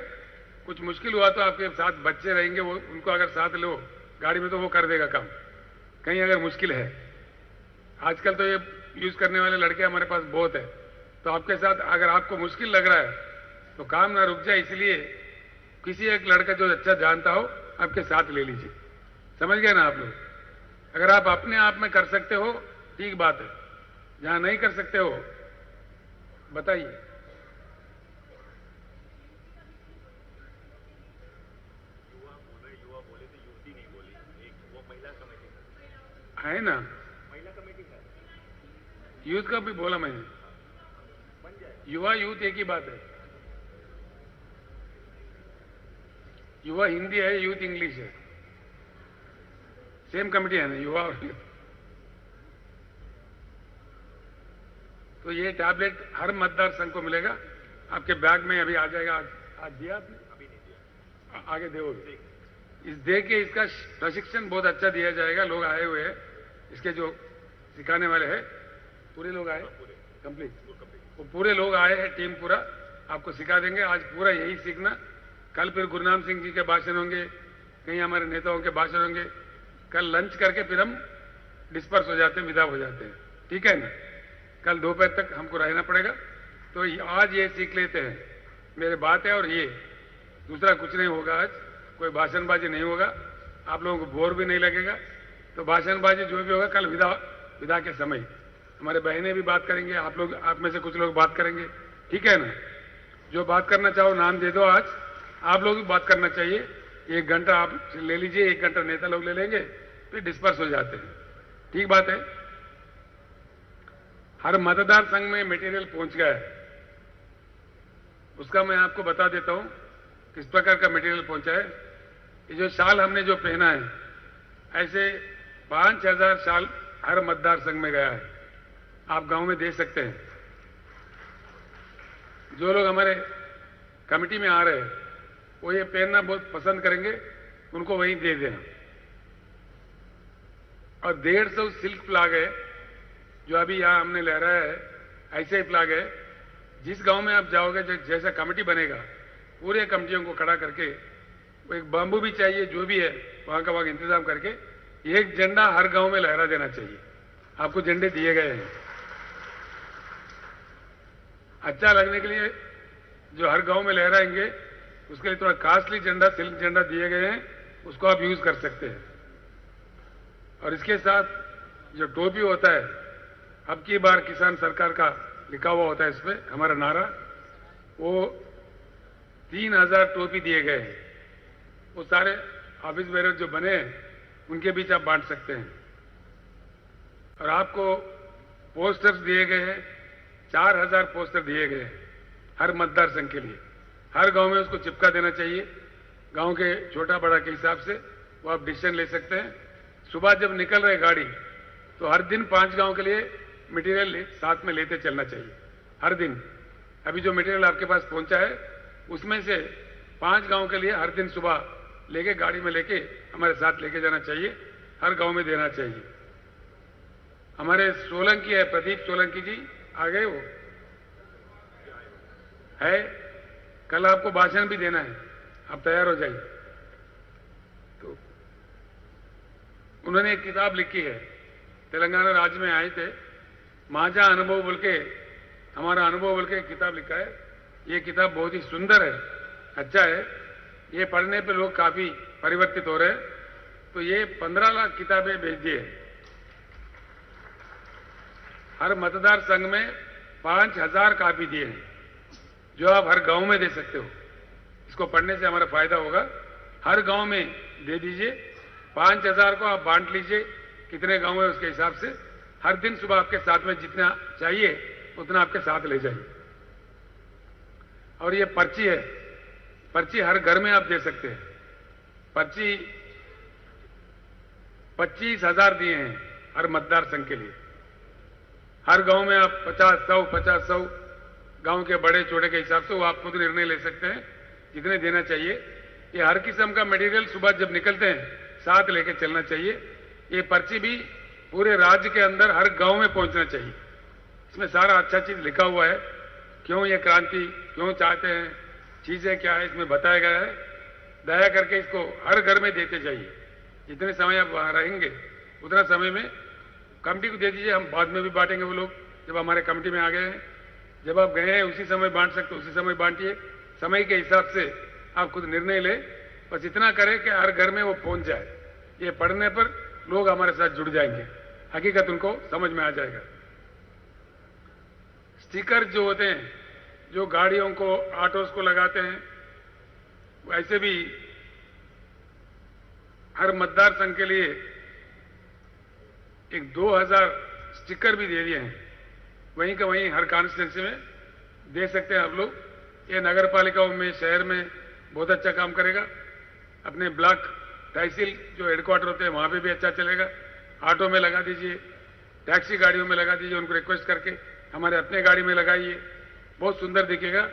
कुछ मुश्किल हुआ तो आपके साथ बच्चे रहेंगे, वो उनको अगर साथ लो गाड़ी में तो वो कर देगा काम। कहीं अगर मुश्किल है, आजकल तो ये यूज करने वाले लड़के हमारे पास बहुत है, तो आपके साथ अगर आपको मुश्किल लग रहा है तो काम ना रुक जाए, इसलिए किसी एक लड़का जो अच्छा जानता हो आपके साथ ले लीजिए। समझ गए ना आप लोग? अगर आप अपने आप में कर सकते हो ठीक बात है, जहां नहीं कर सकते हो बताइए। है ना? महिला कमेटी है, यूथ का भी बोला मैंने। युवा यूथ एक ही बात है। युवा हिंदी है, यूथ इंग्लिश है, सेम कमेटी है ना, युवा और यूथ। तो ये टैबलेट हर मतदार संघ को मिलेगा, आपके बैग में अभी आ जाएगा। आज दिया आपने? अभी नहीं दिया, आगे दोगे। इस दे के इसका प्रशिक्षण बहुत अच्छा दिया जाएगा। लोग आए हुए हैं, इसके जो सिखाने वाले हैं पूरे लोग आए, कंप्लीट वो पूरे लोग आए हैं, टीम पूरा आपको सिखा देंगे। आज पूरा यही सीखना। कल फिर गुरुनाम सिंह जी के भाषण होंगे, कहीं हमारे नेताओं के भाषण होंगे। कल लंच करके फिर हम डिस्पर्स हो जाते हैं, विदा हो जाते हैं। ठीक है ना? कल दोपहर तक हमको रहना पड़ेगा, तो आज ये सीख लेते हैं। मेरे बात है, और ये दूसरा कुछ नहीं होगा। आज कोई भाषणबाजी नहीं होगा, आप लोगों को बोर भी नहीं लगेगा। तो भाषणबाजी जो भी होगा कल विदा के समय हमारे बहनें भी बात करेंगे, आप लोग, आप में से कुछ लोग बात करेंगे। ठीक है ना? जो बात करना चाहो नाम दे दो। आज आप लोग भी बात करना चाहिए। 1 घंटा आप ले लीजिए, 1 घंटा नेता लोग ले लेंगे, फिर डिस्पर्स हो जाते हैं। ठीक बात है? हर मतदार संघ में मटेरियल पहुंच गया है, उसका मैं आपको बता देता हूं किस प्रकार का मटेरियल पहुंचा है। ये जो शाल हमने जो पहना है, ऐसे 5000 शाल हर मतदार संघ में गया है। आप गांव में दे सकते हैं। जो लोग हमारे कमेटी में आ रहे हैं वो ये पहनना बहुत पसंद करेंगे, उनको वहीं दे देना। और 150 सिल्क फ्लैग है जो अभी यहां हमने लहराया है, ऐसे ही फ्लैग है। जिस गांव में आप जाओगे, जैसा कमेटी बनेगा, पूरे कमेटियों को खड़ा करके, वो एक बांबू भी चाहिए, जो भी है वहां का वहां इंतजाम करके, एक झंडा हर गांव में लहरा देना चाहिए। आपको झंडे दिए गए हैं अच्छा लगने के लिए, जो हर गांव में लहराएंगे उसके लिए थोड़ा कॉस्टली झंडा, सिल्क झंडा दिए गए हैं, उसको आप यूज कर सकते हैं। और इसके साथ जो टोपी होता है, अब की बार किसान सरकार का लिखा हुआ होता है इसमें हमारा नारा, वो 3000 टोपी दिए गए हैं। वो सारे ऑफिस बेरर जो बने हैं उनके बीच आप बांट सकते हैं। और आपको पोस्टर्स दिए गए हैं, 4000 पोस्टर दिए गए हैं हर मतदार संघ के लिए। हर गांव में उसको चिपका देना चाहिए। गांव के छोटा बड़ा के हिसाब से वो आप डिसीजन ले सकते हैं। सुबह जब निकल रहे गाड़ी तो हर दिन 5 गांव के लिए मटेरियल साथ में लेते चलना चाहिए हर दिन। अभी जो मटेरियल आपके पास पहुंचा है उसमें से 5 गांव के लिए हर दिन सुबह लेके गाड़ी में लेके हमारे साथ लेके जाना चाहिए, हर गांव में देना चाहिए। हमारे सोलंकी है, प्रदीप सोलंकी जी आ गए, वो है, कल आपको भाषण भी देना है, आप तैयार हो जाइए। तो उन्होंने एक किताब लिखी है, तेलंगाना राज्य में आए थे, माझा अनुभव बोल के, हमारा अनुभव बोल के एक किताब लिखा है। ये किताब बहुत ही सुंदर है, अच्छा है, ये पढ़ने पे लोग काफी परिवर्तित हो रहे हैं। तो ये 15 लाख किताबें भेज दी है। हर मतदार संघ में 5000 कापी दिए हैं जो आप हर गांव में दे सकते हो। इसको पढ़ने से हमारा फायदा होगा। हर गांव में दे दीजिए, 5000 को आप बांट लीजिए, कितने गांव है उसके हिसाब से। हर दिन सुबह आपके साथ में जितना चाहिए उतना आपके साथ ले जाइए। और ये पर्ची है, पर्ची हर घर में आप दे सकते हैं। पर्ची 25,000 दिए हैं हर मतदार संघ के लिए। हर गांव में आप 50-100 गांव के बड़े छोटे के हिसाब से वो आप खुद निर्णय ले सकते हैं जितने देना चाहिए। ये हर किस्म का मटेरियल सुबह जब निकलते हैं साथ लेके चलना चाहिए। ये पर्ची भी पूरे राज्य के अंदर हर गांव में पहुंचना चाहिए। इसमें सारा अच्छा चीज लिखा हुआ है, क्यों ये क्रांति क्यों चाहते हैं, चीजें क्या है इसमें बताया गया है। दया करके इसको हर घर में देते जाइए। जितने समय आप वहां रहेंगे उतना समय में कमेटी को दे दीजिए, हम बाद में भी बांटेंगे। वो लोग जब हमारे कमेटी में आ गए हैं, जब आप गए हैं उसी समय बांट सकते, उसी समय बांटिए। समय के हिसाब से आप खुद निर्णय ले, बस इतना करें कि हर घर में वो पहुंच जाए। ये पढ़ने पर लोग हमारे साथ जुड़ जाएंगे, हकीकत उनको समझ में आ जाएगा। स्टिकर जो होते हैं, जो गाड़ियों को ऑटोस को लगाते हैं, वैसे भी हर मतदार संघ के लिए एक 2000 स्टिकर भी दे दिए हैं। वहीं का वहीं हर कॉन्स्टिट्यूंसी में दे सकते हैं आप लोग। ये नगर पालिकाओं में, शहर में बहुत अच्छा काम करेगा। अपने ब्लॉक तहसील जो हेडक्वार्टर होते हैं वहां पे भी अच्छा चलेगा। ऑटो में लगा दीजिए, टैक्सी गाड़ियों में लगा दीजिए, उनको रिक्वेस्ट करके हमारे अपने गाड़ी में लगाइए, बहुत सुंदर दिखेगा।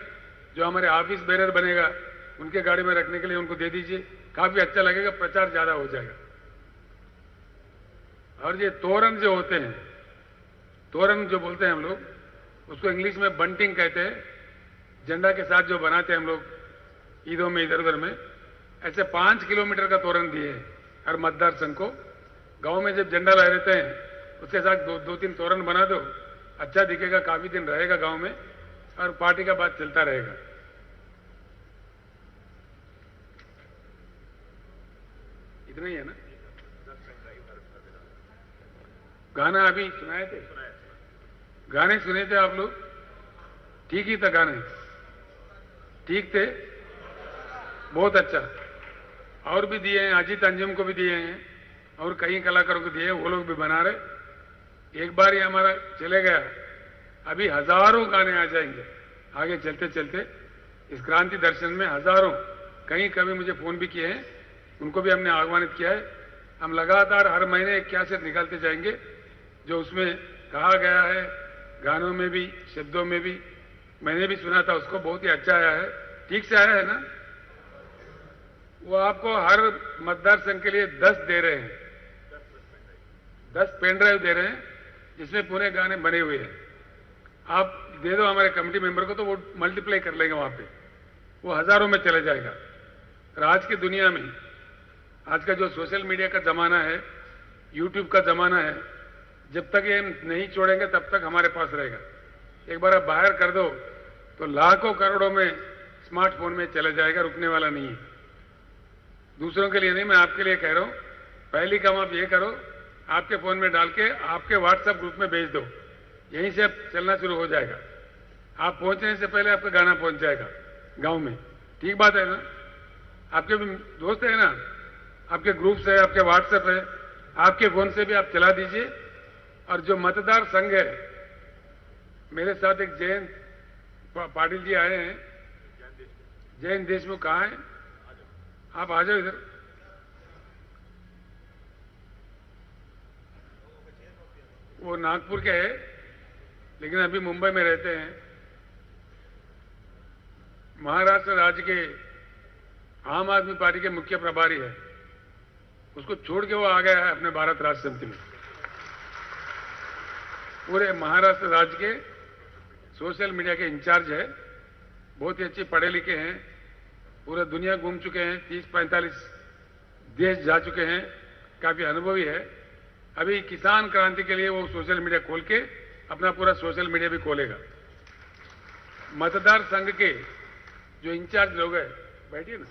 जो हमारे ऑफिस बेरर बनेगा उनके गाड़ी में रखने के लिए उनको दे दीजिए, काफी अच्छा लगेगा, प्रचार ज्यादा हो जाएगा। और ये तोरण जो होते हैं, तोरण जो बोलते हैं हम लोग, उसको इंग्लिश में बंटिंग कहते हैं। झंडा के साथ जो बनाते हैं हम लोग ईदों में, इधर उधर में, ऐसे 5 किलोमीटर का तोरण दिए हैं हर मतदार संघ को। गांव में जब झंडा लहराते हैं उसके साथ 2-3 तोरण बना दो, अच्छा दिखेगा, काफी दिन रहेगा गांव में और पार्टी का बात चलता रहेगा। इतना ही है ना। गाना अभी सुनाए थे, गाने सुने थे आप लोग, ठीक ही था, गाने ठीक थे, बहुत अच्छा। और भी दिए हैं, अजीत अंजुम को भी दिए हैं और कई कलाकारों को दिए हैं, वो लोग भी बना रहे। एक बार ये हमारा चले गया, अभी हजारों गाने आ जाएंगे आगे चलते चलते। इस क्रांति दर्शन में हजारों, कई कभी मुझे फोन भी किए हैं, उनको भी हमने आह्वानित किया है। हम लगातार हर महीने एक कैसेट निकालते जाएंगे जो उसमें कहा गया है, गानों में भी, शब्दों में भी। मैंने भी सुना था उसको, बहुत ही अच्छा आया है, ठीक से आया है ना। वो आपको हर मतदार संघ के लिए 10 दे रहे हैं, 10 पेन ड्राइव दे रहे हैं जिसमें पूरे गाने बने हुए हैं। आप दे दो हमारे कमेटी मेंबर को तो वो मल्टीप्लाई कर लेंगे, वहां पे वो हजारों में चले जाएगा। और आज की दुनिया में, आज का जो सोशल मीडिया का जमाना है, यूट्यूब का जमाना है, जब तक ये नहीं छोड़ेंगे तब तक हमारे पास रहेगा। एक बार आप बाहर कर दो तो लाखों करोड़ों में स्मार्टफोन में चले जाएगा, रुकने वाला नहीं है। दूसरों के लिए नहीं, मैं आपके लिए कह रहा हूं। पहली काम आप ये करो, आपके फोन में डाल के आपके व्हाट्सएप ग्रुप में भेज दो, यहीं से अब चलना शुरू हो जाएगा। आप पहुंचने से पहले आपका गाना पहुंच जाएगा गांव में। ठीक बात है ना। आपके भी दोस्त है ना, आपके ग्रुप्स है, आपके व्हाट्सएप है, आपके फोन से भी आप चला दीजिए। और जो मतदार संघ है, मेरे साथ एक जयंत पाटिल जी आए हैं। जयंत देशमुख कहाँ है? आप आ जाओ इधर। वो नागपुर के हैं लेकिन अभी मुंबई में रहते हैं। महाराष्ट्र राज्य के आम आदमी पार्टी के मुख्य प्रभारी है, उसको छोड़ के वो आ गया है अपने भारत राष्ट्र समिति में। पूरे महाराष्ट्र राज्य के सोशल मीडिया के इंचार्ज है, बहुत ही अच्छे पढ़े लिखे हैं, पूरा दुनिया घूम चुके हैं, 30-45 देश जा चुके हैं, काफी अनुभवी है। अभी किसान क्रांति के लिए वो सोशल मीडिया खोल के अपना पूरा सोशल मीडिया भी खोलेगा। मतदार संघ के जो इंचार्ज लोग हैं, बैठिए ना,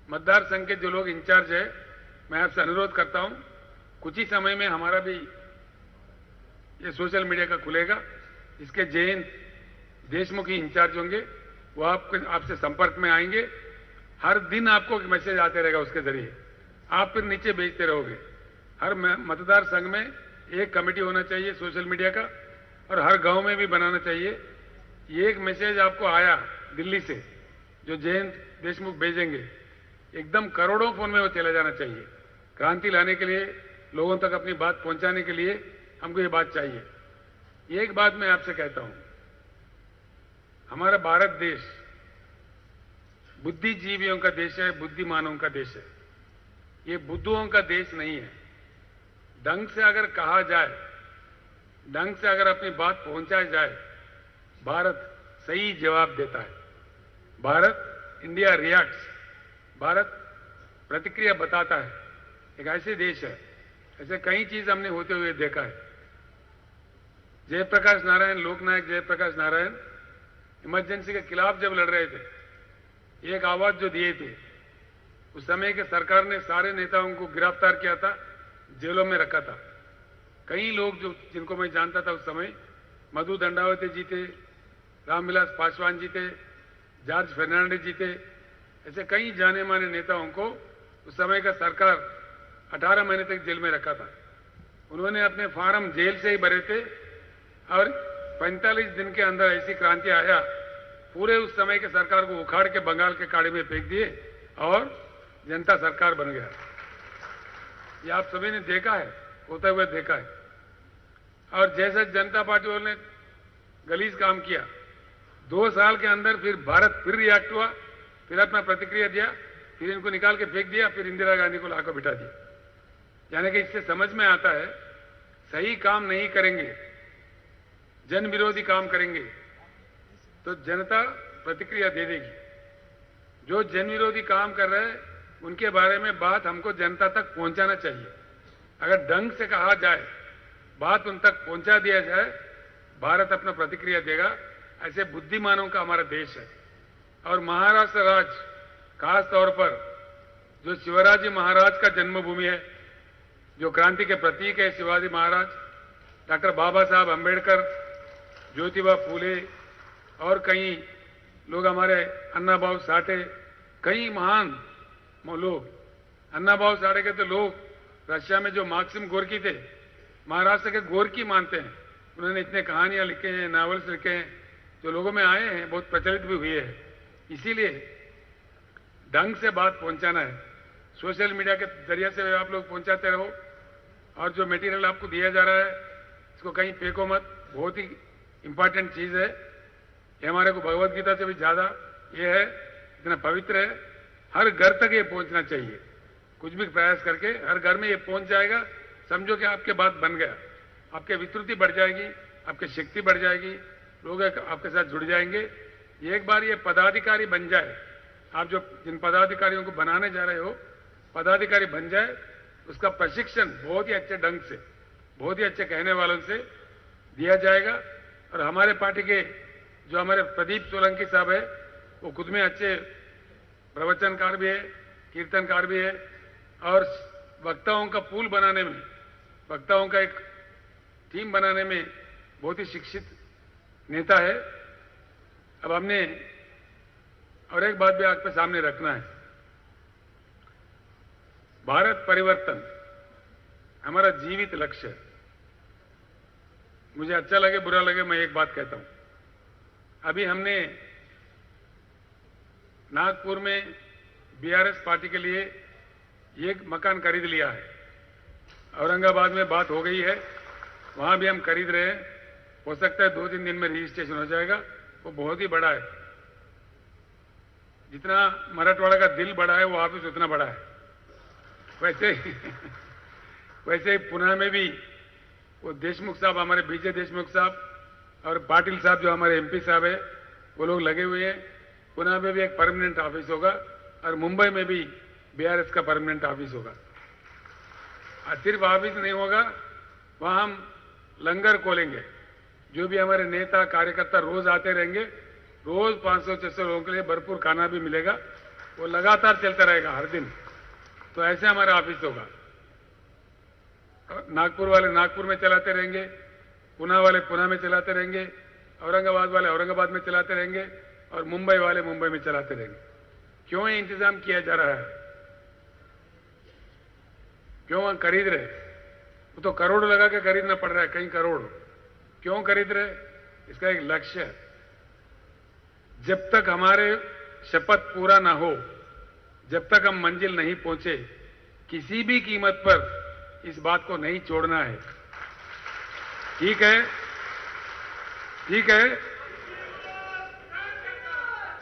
मतदार संघ के जो लोग इंचार्ज है, मैं आपसे अनुरोध करता हूं कुछ ही समय में हमारा भी ये सोशल मीडिया का खुलेगा। इसके जयंत देशमुख ही इंचार्ज होंगे, वो आपसे संपर्क में आएंगे। हर दिन आपको मैसेज आते रहेगा उसके जरिए, आप फिर नीचे भेजते रहोगे। हर मतदार संघ में एक कमेटी होना चाहिए सोशल मीडिया का, और हर गांव में भी बनाना चाहिए। ये एक मैसेज आपको आया दिल्ली से जो जयंत देशमुख भेजेंगे, एकदम करोड़ों फोन में वो चला जाना चाहिए। क्रांति लाने के लिए, लोगों तक अपनी बात पहुंचाने के लिए हमको ये बात चाहिए। एक बात मैं आपसे कहता हूं, हमारा भारत देश बुद्धिजीवियों का देश है, बुद्धिमानों का देश है। ये बुद्धुओं का देश नहीं है। ढंग से अगर कहा जाए, ढंग से अगर अपनी बात पहुंचाई जाए, भारत सही जवाब देता है। भारत, इंडिया रिएक्ट्स, भारत प्रतिक्रिया बताता है। एक ऐसे देश है, ऐसे कई चीज हमने होते हुए देखा है। जयप्रकाश नारायण, लोकनायक जयप्रकाश नारायण इमरजेंसी के खिलाफ जब लड़ रहे थे, एक आवाज जो दिए थे, उस समय के सरकार ने सारे नेताओं को गिरफ्तार किया था, जेलों में रखा था। कई लोग जो जिनको मैं जानता था उस समय, मधु दंडावती जी थे, रामविलास पासवान जी थे, जॉर्ज फर्नांडिस जी थे, ऐसे कई जाने माने नेताओं को उस समय का सरकार 18 महीने तक जेल में रखा था। उन्होंने अपने फार्म जेल से ही भरे थे और 45 दिन के अंदर ऐसी क्रांति आया, पूरे उस समय के सरकार को उखाड़ के बंगाल के खाड़ी में फेंक दिए और जनता सरकार बन गया। ये आप सभी ने देखा है, होते हुए देखा है। और जैसे जनता पार्टी वालों ने गलीज काम किया, 2 साल के अंदर फिर भारत फिर रिएक्ट हुआ, फिर अपना प्रतिक्रिया दिया, फिर इनको निकाल के फेंक दिया, फिर इंदिरा गांधी को लाकर बिठा दिया। यानी कि इससे समझ में आता है, सही काम नहीं करेंगे, जन विरोधी काम करेंगे तो जनता प्रतिक्रिया दे देगी। जो जन विरोधी काम कर रहे हैं उनके बारे में बात हमको जनता तक पहुंचाना चाहिए। अगर ढंग से कहा जाए, बात उन तक पहुंचा दिया जाए, भारत अपना प्रतिक्रिया देगा। ऐसे बुद्धिमानों का हमारा देश है। और महाराष्ट्र राज्य खास तौर पर जो शिवाजी महाराज का जन्मभूमि है, जो क्रांति के प्रतीक है, शिवाजी महाराज, डॉक्टर बाबा साहब अम्बेडकर, ज्योतिबा फूले और कई लोग, हमारे अन्ना भाऊ साठे, कई महान लोग। अन्ना भाऊ साठे के तो लोग रशिया में जो मार्क्सिम गोर्की थे, महाराष्ट्र के गोर्की मानते हैं। उन्होंने इतने कहानियां लिखे हैं, नॉवेल्स लिखे हैं, जो लोगों में आए हैं, बहुत प्रचलित भी हुए हैं। इसीलिए ढंग से बात पहुंचाना है। सोशल मीडिया के जरिए से आप लोग पहुंचाते रहो, और जो मटेरियल आपको दिया जा रहा है इसको कहीं फेंको मत। बहुत ही इंपॉर्टेंट चीज है ये, हमारे को भगवत गीता से भी ज्यादा ये है, इतना पवित्र है। हर घर तक ये पहुंचना चाहिए। कुछ भी प्रयास करके हर घर में ये पहुंच जाएगा, समझो कि आपके बात बन गया, आपके विस्तृति बढ़ जाएगी, आपकी शक्ति बढ़ जाएगी, लोग आपके साथ जुड़ जाएंगे। एक बार ये पदाधिकारी बन जाए, आप जो जिन पदाधिकारियों को बनाने जा रहे हो, पदाधिकारी बन जाए, उसका प्रशिक्षण बहुत ही अच्छे ढंग से, बहुत ही अच्छे कहने वालों से दिया जाएगा। और हमारे पार्टी के जो हमारे प्रदीप सोलंकी साहब है, वो खुद में अच्छे प्रवचनकार भी है, कीर्तनकार भी है, और वक्ताओं का पूल बनाने में, वक्ताओं का एक टीम बनाने में बहुत ही शिक्षित नेता है। अब हमने और एक बात भी आपके सामने रखना है। भारत परिवर्तन हमारा जीवित लक्ष्य है। मुझे अच्छा लगे बुरा लगे, मैं एक बात कहता हूं। अभी हमने नागपुर में बीआरएस पार्टी के लिए एक मकान खरीद लिया है। औरंगाबाद में बात हो गई है, वहां भी हम खरीद रहे हैं। हो सकता है 2-3 दिन में रजिस्ट्रेशन हो जाएगा। वो बहुत ही बड़ा है। जितना मराठवाड़ा का दिल बड़ा है, वो ऑफिस उतना बड़ा है। वैसे ही पुणे में भी वो देशमुख साहब, हमारे विजय देशमुख साहब और पाटिल साहब जो हमारे एमपी साहब है, वो लोग लगे हुए हैं। पुणे में भी एक परमानेंट ऑफिस होगा और मुंबई में भी बीआरएस का परमानेंट ऑफिस होगा। और सिर्फ ऑफिस नहीं होगा, वहां हम लंगर खोलेंगे। जो भी हमारे नेता कार्यकर्ता रोज आते रहेंगे, रोज 500-600 लोगों के लिए भरपूर खाना भी मिलेगा। वो लगातार चलता रहेगा हर दिन। तो ऐसे हमारा ऑफिस होगा। नागपुर वाले नागपुर में चलाते रहेंगे, पुणे वाले पुणे में चलाते रहेंगे, औरंगाबाद वाले औरंगाबाद में चलाते रहेंगे और मुंबई वाले मुंबई में चलाते रहेंगे। क्यों ये इंतजाम किया जा रहा है? क्यों हम खरीद रहे? वो तो करोड़ लगा के खरीदना पड़ रहा है, कई करोड़। क्यों खरीद रहे? इसका एक लक्ष्य है। जब तक हमारे शपथ पूरा ना हो, जब तक हम मंजिल नहीं पहुंचे, किसी भी कीमत पर इस बात को नहीं छोड़ना है। ठीक है? ठीक है?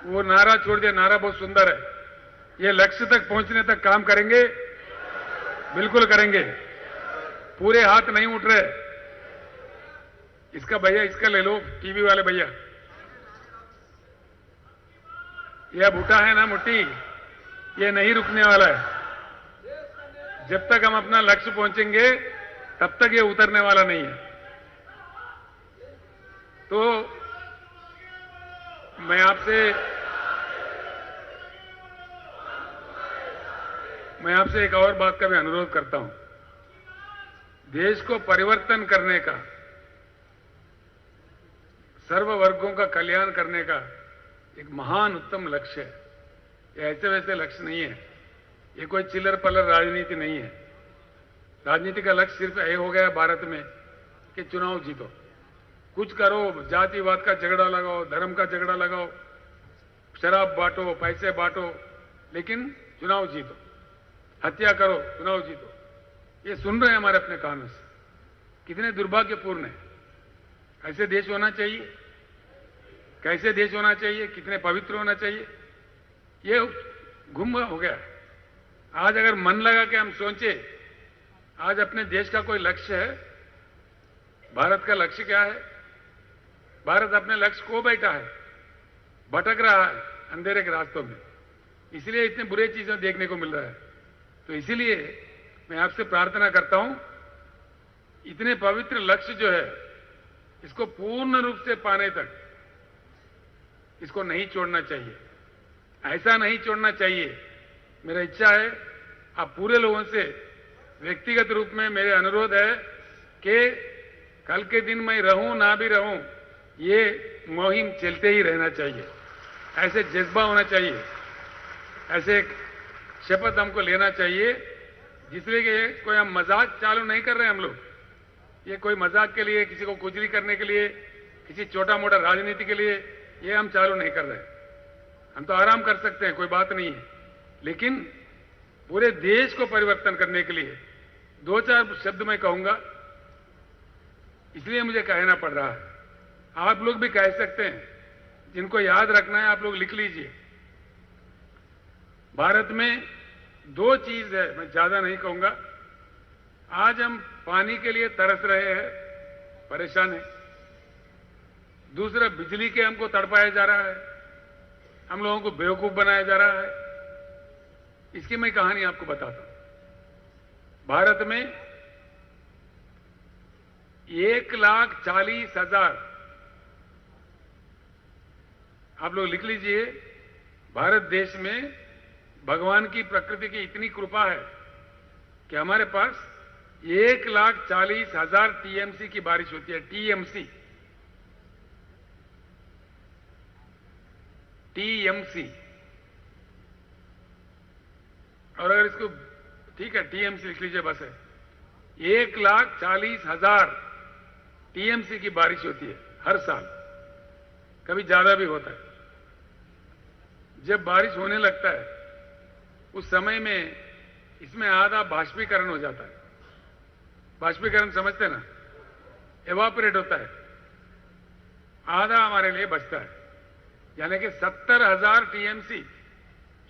वो नारा छोड़ दिया। नारा बहुत सुंदर है। ये लक्ष्य तक पहुंचने तक काम करेंगे, बिल्कुल करेंगे। पूरे हाथ नहीं उठ रहे। इसका भैया, इसका ले लो, टीवी वाले भैया। यह बूटा है ना मुट्ठी, ये नहीं रुकने वाला है। जब तक हम अपना लक्ष्य पहुंचेंगे, तब तक ये उतरने वाला नहीं है। तो मैं आपसे एक और बात का भी अनुरोध करता हूं। देश को परिवर्तन करने का, सर्व वर्गों का कल्याण करने का एक महान उत्तम लक्ष्य है। ये ऐसे वैसे लक्ष्य नहीं है। ये कोई चिल्लर पल्लर राजनीति नहीं है। राजनीति का लक्ष्य सिर्फ ये हो गया भारत में कि चुनाव जीतो, कुछ करो, जातिवाद का झगड़ा लगाओ, धर्म का झगड़ा लगाओ, शराब बांटो, पैसे बांटो, लेकिन चुनाव जीतो, हत्या करो, चुनाव जीतो। ये सुन रहे हैं हमारे अपने कानों से। कितने दुर्भाग्यपूर्ण है। ऐसे देश होना चाहिए? कैसे देश होना चाहिए? कितने पवित्र होना चाहिए? ये गुम हो गया। आज अगर मन लगा के हम सोचे, आज अपने देश का कोई लक्ष्य है? भारत का लक्ष्य क्या है? भारत अपने लक्ष्य को बैठा है, भटक रहा है अंधेरे के रास्तों में। इसलिए इतने बुरे चीजें देखने को मिल रहा है। तो इसीलिए मैं आपसे प्रार्थना करता हूं, इतने पवित्र लक्ष्य जो है, इसको पूर्ण रूप से पाने तक इसको नहीं छोड़ना चाहिए। ऐसा नहीं छोड़ना चाहिए। मेरा इच्छा है, आप पूरे लोगों से व्यक्तिगत रूप में मेरे अनुरोध है कि कल के दिन मैं रहूं ना भी रहूं, ये मुहिम चलते ही रहना चाहिए। ऐसे जज्बा होना चाहिए। ऐसे एक शपथ हमको लेना चाहिए, जिसलिए कि कोई हम मजाक चालू नहीं कर रहे हैं हम लोग। ये कोई मजाक के लिए, किसी को खुजली करने के लिए, किसी छोटा मोटा राजनीति के लिए ये हम चालू नहीं कर रहे। हम तो आराम कर सकते हैं, कोई बात नहीं है। लेकिन पूरे देश को परिवर्तन करने के लिए 2-4 शब्द मैं कहूंगा, इसलिए मुझे कहना पड़ रहा है। आप लोग भी कह सकते हैं। जिनको याद रखना है आप लोग लिख लीजिए। भारत में 2 चीज है, मैं ज्यादा नहीं कहूंगा। आज हम पानी के लिए तरस रहे हैं, परेशान है। दूसरा, बिजली के हमको तड़पाया जा रहा है, हम लोगों को बेवकूफ बनाया जा रहा है। इसकी मैं कहानी आपको बताता हूं। भारत में 1,40,000, आप लोग लिख लीजिए, भारत देश में भगवान की, प्रकृति की इतनी कृपा है कि हमारे पास 1,40,000 टीएमसी की बारिश होती है। TMC, TMC. और अगर इसको ठीक है, टीएमसी लिख लीजिए, बस है। 1,40,000 टीएमसी की बारिश होती है हर साल, कभी ज्यादा भी होता है। जब बारिश होने लगता है उस समय में इसमें आधा बाष्पीकरण हो जाता है। बाष्पीकरण समझते ना, एवापोरेट होता है, आधा हमारे लिए बचता है। यानी कि 70,000 टीएमसी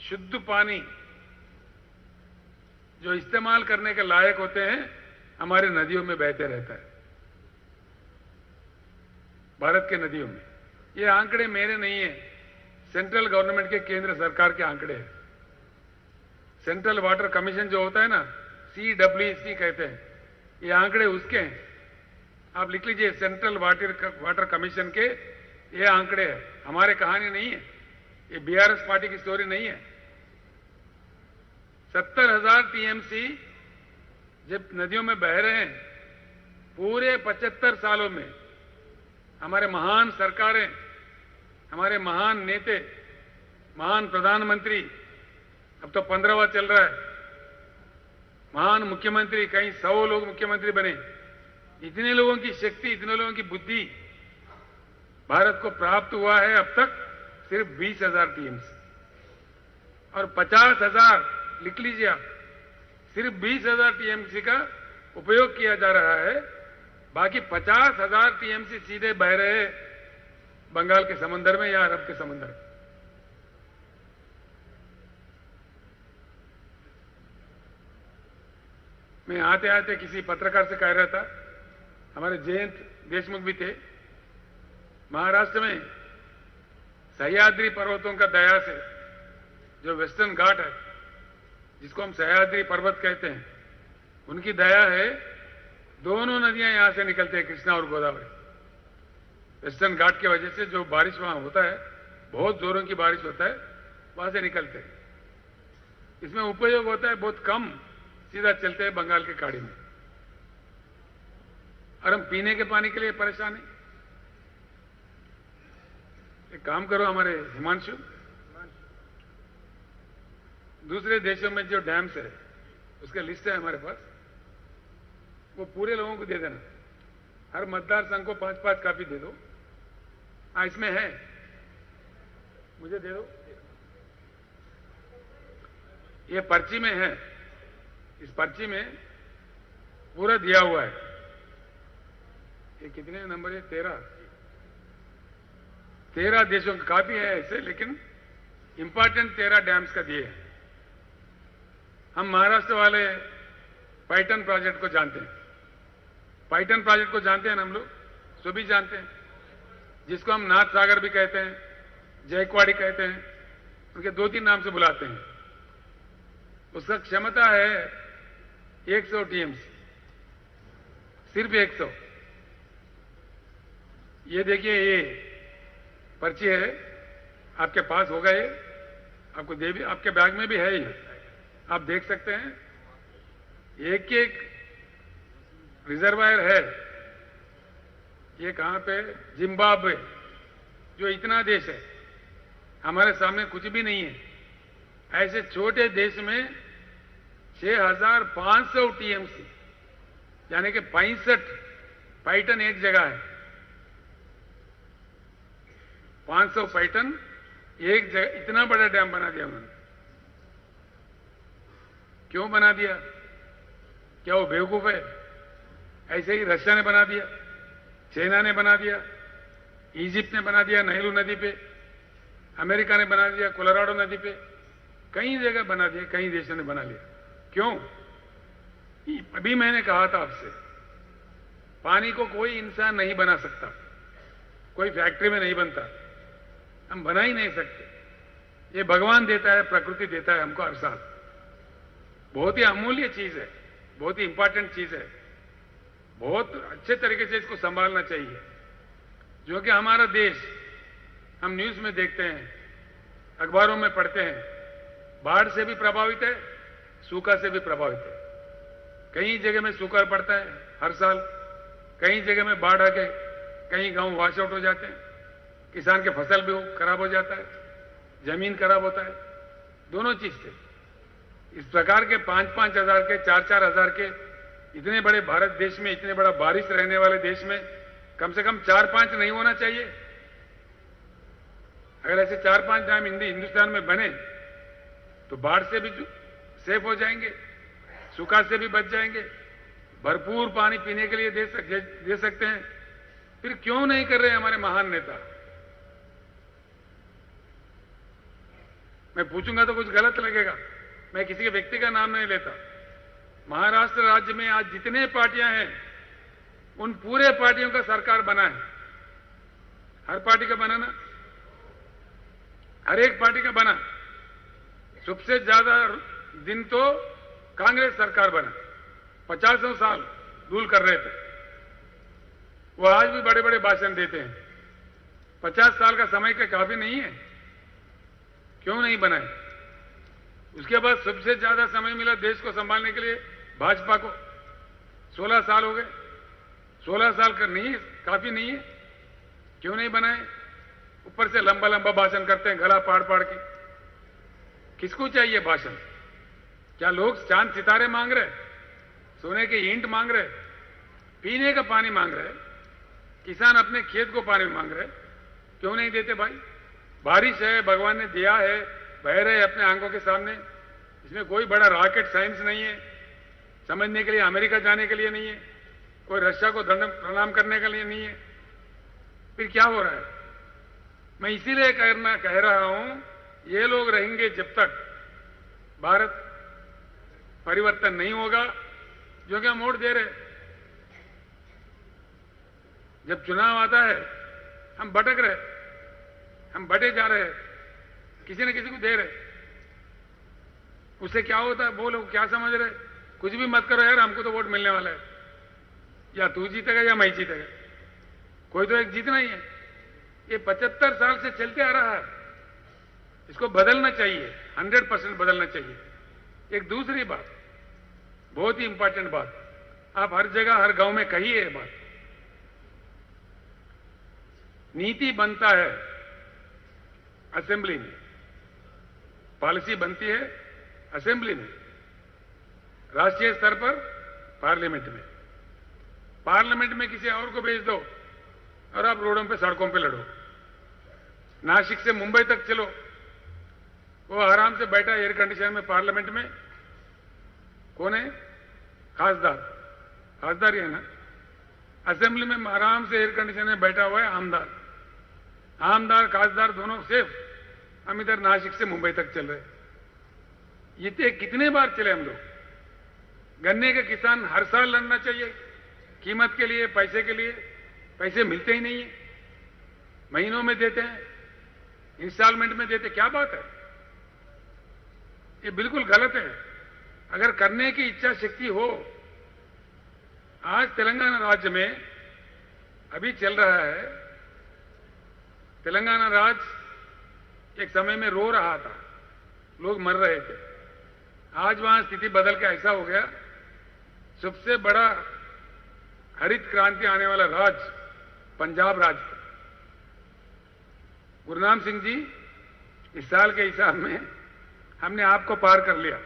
शुद्ध पानी जो इस्तेमाल करने के लायक होते हैं हमारे नदियों में बहते रहता है, भारत के नदियों में। ये आंकड़े मेरे नहीं है, सेंट्रल गवर्नमेंट के, केंद्र सरकार के आंकड़े हैं। सेंट्रल वाटर कमीशन जो होता है ना, CWC कहते हैं, ये आंकड़े उसके हैं। आप लिख लीजिए, सेंट्रल वाटर कमीशन के ये आंकड़े हैं, हमारे कहानी नहीं है, ये बीआरएस पार्टी की स्टोरी नहीं है। 70,000 टीएमसी जब नदियों में बह रहे हैं, पूरे 75 सालों में हमारे महान सरकारें, हमारे महान नेता, महान प्रधानमंत्री, अब तो 15वां चल रहा है, महान मुख्यमंत्री, कई 100 लोग मुख्यमंत्री बने। इतने लोगों की शक्ति, इतने लोगों की बुद्धि भारत को प्राप्त हुआ है अब तक सिर्फ 20,000 टीएमसी, और 50,000 लिख लीजिए आप, सिर्फ 20,000 टीएमसी का उपयोग किया जा रहा है। बाकी 50,000 टीएमसी सीधे बह रहे हैं बंगाल के समंदर में या अरब के समंदर में। मैं आते आते किसी पत्रकार से कह रहा था, हमारे जयंत देशमुख भी थे, महाराष्ट्र में सह्याद्री पर्वतों का दया से, जो वेस्टर्न घाट है जिसको हम सह्याद्री पर्वत कहते हैं, उनकी दया है, दोनों नदियां यहां से निकलते हैं, कृष्णा और गोदावरी। वेस्टर्न घाट की वजह से जो बारिश वहां होता है, बहुत जोरों की बारिश होता है, वहां से निकलते हैं। इसमें उपयोग होता है बहुत कम, सीधा चलते हैं बंगाल की खाड़ी में, और हम पीने के पानी के लिए परेशान हैं। एक काम करो हमारे हिमांशु, दूसरे देशों में जो डैम्स है उसका लिस्ट है हमारे पास, वो पूरे लोगों को दे देना, हर मतदार संघ को 5-5 कॉपी दे दो। हाँ, इसमें है, मुझे दे दो, ये पर्ची में है, इस पर्ची में पूरा दिया हुआ है। ये कितने नंबर है? 13 देशों की कॉपी है ऐसे, लेकिन इंपॉर्टेंट 13 डैम्स का दिए हैं। हम महाराष्ट्र वाले पाइटन प्रोजेक्ट को जानते हैं, पाइटन प्रोजेक्ट को जानते हैं ना हम लोग, सभी जानते हैं, जिसको हम नाथ सागर भी कहते हैं, जयकवाड़ी कहते हैं, उनके 2-3 नाम से बुलाते हैं। उसका क्षमता है 100 टीएमसी, सिर्फ 100। ये देखिए, ये पर्ची है, आपके पास होगा, ये आपको दे भी, आपके बैग में भी है, ये आप देख सकते हैं। एक एक रिजर्वायर है। ये कहां पे? जिम्बाब्वे, जो इतना देश है, हमारे सामने कुछ भी नहीं है, ऐसे छोटे देश में 6,500 टीएमसी, यानी कि 65 पाइटन एक जगह है, 500 पाइटन एक जगह। इतना बड़ा डैम बना दिया उन्होंने। क्यों बना दिया? क्या वो बेवकूफ है? ऐसे ही रशिया ने बना दिया, चाइना ने बना दिया, इजिप्ट ने बना दिया नाइल नदी पे, अमेरिका ने बना दिया कोलोराडो नदी पे, कई जगह बना दिया, कई देशों ने बना लिया। क्यों? अभी मैंने कहा था आपसे, पानी को कोई इंसान नहीं बना सकता, कोई फैक्ट्री में नहीं बनता, हम बना ही नहीं सकते। ये भगवान देता है, प्रकृति देता है हमको हर साल। बहुत ही अमूल्य चीज है, बहुत ही इंपॉर्टेंट चीज है, बहुत अच्छे तरीके से इसको संभालना चाहिए। जो कि हमारा देश, हम न्यूज में देखते हैं, अखबारों में पढ़ते हैं, बाढ़ से भी प्रभावित है, सूखा से भी प्रभावित है। कई जगह में सूखा पड़ता है हर साल, कई जगह में बाढ़ आके कई गांव वॉश आउट हो जाते हैं, किसान के फसल भी खराब हो जाता है, जमीन खराब होता है, दोनों चीज से। इस प्रकार के 5-5 हजार के 4-4 हजार के इतने बड़े भारत देश में, इतने बड़ा बारिश रहने वाले देश में कम से कम 4-5 नहीं होना चाहिए? अगर ऐसे 4-5 डैम हिंदुस्तान में बने तो बाढ़ से भी सेफ हो जाएंगे, सूखा से भी बच जाएंगे, भरपूर पानी पीने के लिए दे सकते हैं। फिर क्यों नहीं कर रहे हमारे महान नेता? मैं पूछूंगा तो कुछ गलत लगेगा, मैं किसी के व्यक्ति का नाम नहीं लेता। महाराष्ट्र राज्य में आज जितने पार्टियां हैं उन पूरे पार्टियों का सरकार बना है। हर पार्टी का बना ना, हर एक पार्टी का बना। सबसे ज्यादा दिन तो कांग्रेस सरकार बना, 50 साल रूल कर रहे थे। वो आज भी बड़े बड़े भाषण देते हैं। 50 साल का समय का काफी नहीं है? क्यों नहीं बनाए? उसके बाद सबसे ज्यादा समय मिला देश को संभालने के लिए भाजपा को, 16 साल हो गए। 16 साल का नहीं, काफी नहीं है? क्यों नहीं बनाए? ऊपर से लंबा लंबा भाषण करते हैं, गला पाड़ पाड़ के। किसको चाहिए भाषण? क्या लोग चांद सितारे मांग रहे, सोने के ईंट मांग रहे, पीने का पानी मांग रहे, किसान अपने खेत को पानी मांग रहे? क्यों नहीं देते भाई? बारिश है, भगवान ने दिया है, बह रहे अपने आंखों के सामने। इसमें कोई बड़ा रॉकेट साइंस नहीं है, समझने के लिए अमेरिका जाने के लिए नहीं है, कोई रशिया को प्रणाम करने के लिए नहीं है। फिर क्या हो रहा है? मैं इसीलिए कह रहा हूं, ये लोग रहेंगे जब तक भारत परिवर्तन नहीं होगा। जो क्या मोड़ दे रहे, जब चुनाव आता है हम भटक रहे, हम बटे जा रहे हैं, किसी न किसी को दे रहे। उससे क्या होता है? वो लोग क्या समझ रहे, कुछ भी मत करो यार, हमको तो वोट मिलने वाला है, या तू जीतेगा या मैं जीतेगा, कोई तो एक जीतना ही है। ये 75 साल से चलते आ रहा है, इसको बदलना चाहिए, 100% बदलना चाहिए। एक दूसरी बात, बहुत ही इंपॉर्टेंट बात, आप हर जगह हर गांव में कहिए ये बात। नीति बनता है असेंबली में, पॉलिसी बनती है असेंबली में, राष्ट्रीय स्तर पर पार्लियामेंट में। पार्लियामेंट में किसी और को भेज दो और आप रोडों पे, सड़कों पे लड़ो। नासिक से मुंबई तक चलो, वो आराम से बैठा एयर कंडीशन में पार्लियामेंट में। कौन है? खासदार, खासदार ही है ना। असेंबली में आराम से एयर कंडीशन में बैठा हुआ है आमदार, आमदार खासदार दोनों सेफ। हम इधर नासिक से मुंबई तक चल रहे। ये कितने बार चले हम लोग। गन्ने के किसान हर साल लड़ना चाहिए कीमत के लिए, पैसे के लिए। पैसे मिलते ही नहीं है, महीनों में देते हैं, इंस्टॉलमेंट में देते। क्या बात है? ये बिल्कुल गलत है। अगर करने की इच्छा शक्ति हो, आज तेलंगाना राज्य में अभी चल रहा है, तेलंगाना राज्य एक समय में रो रहा था, लोग मर रहे थे। आज वहां स्थिति बदल के ऐसा हो गया, सबसे बड़ा हरित क्रांति आने वाला राज्य पंजाब राज्य था। गुरनाम सिंह जी, इस साल के हिसाब में हमने आपको पार कर लिया,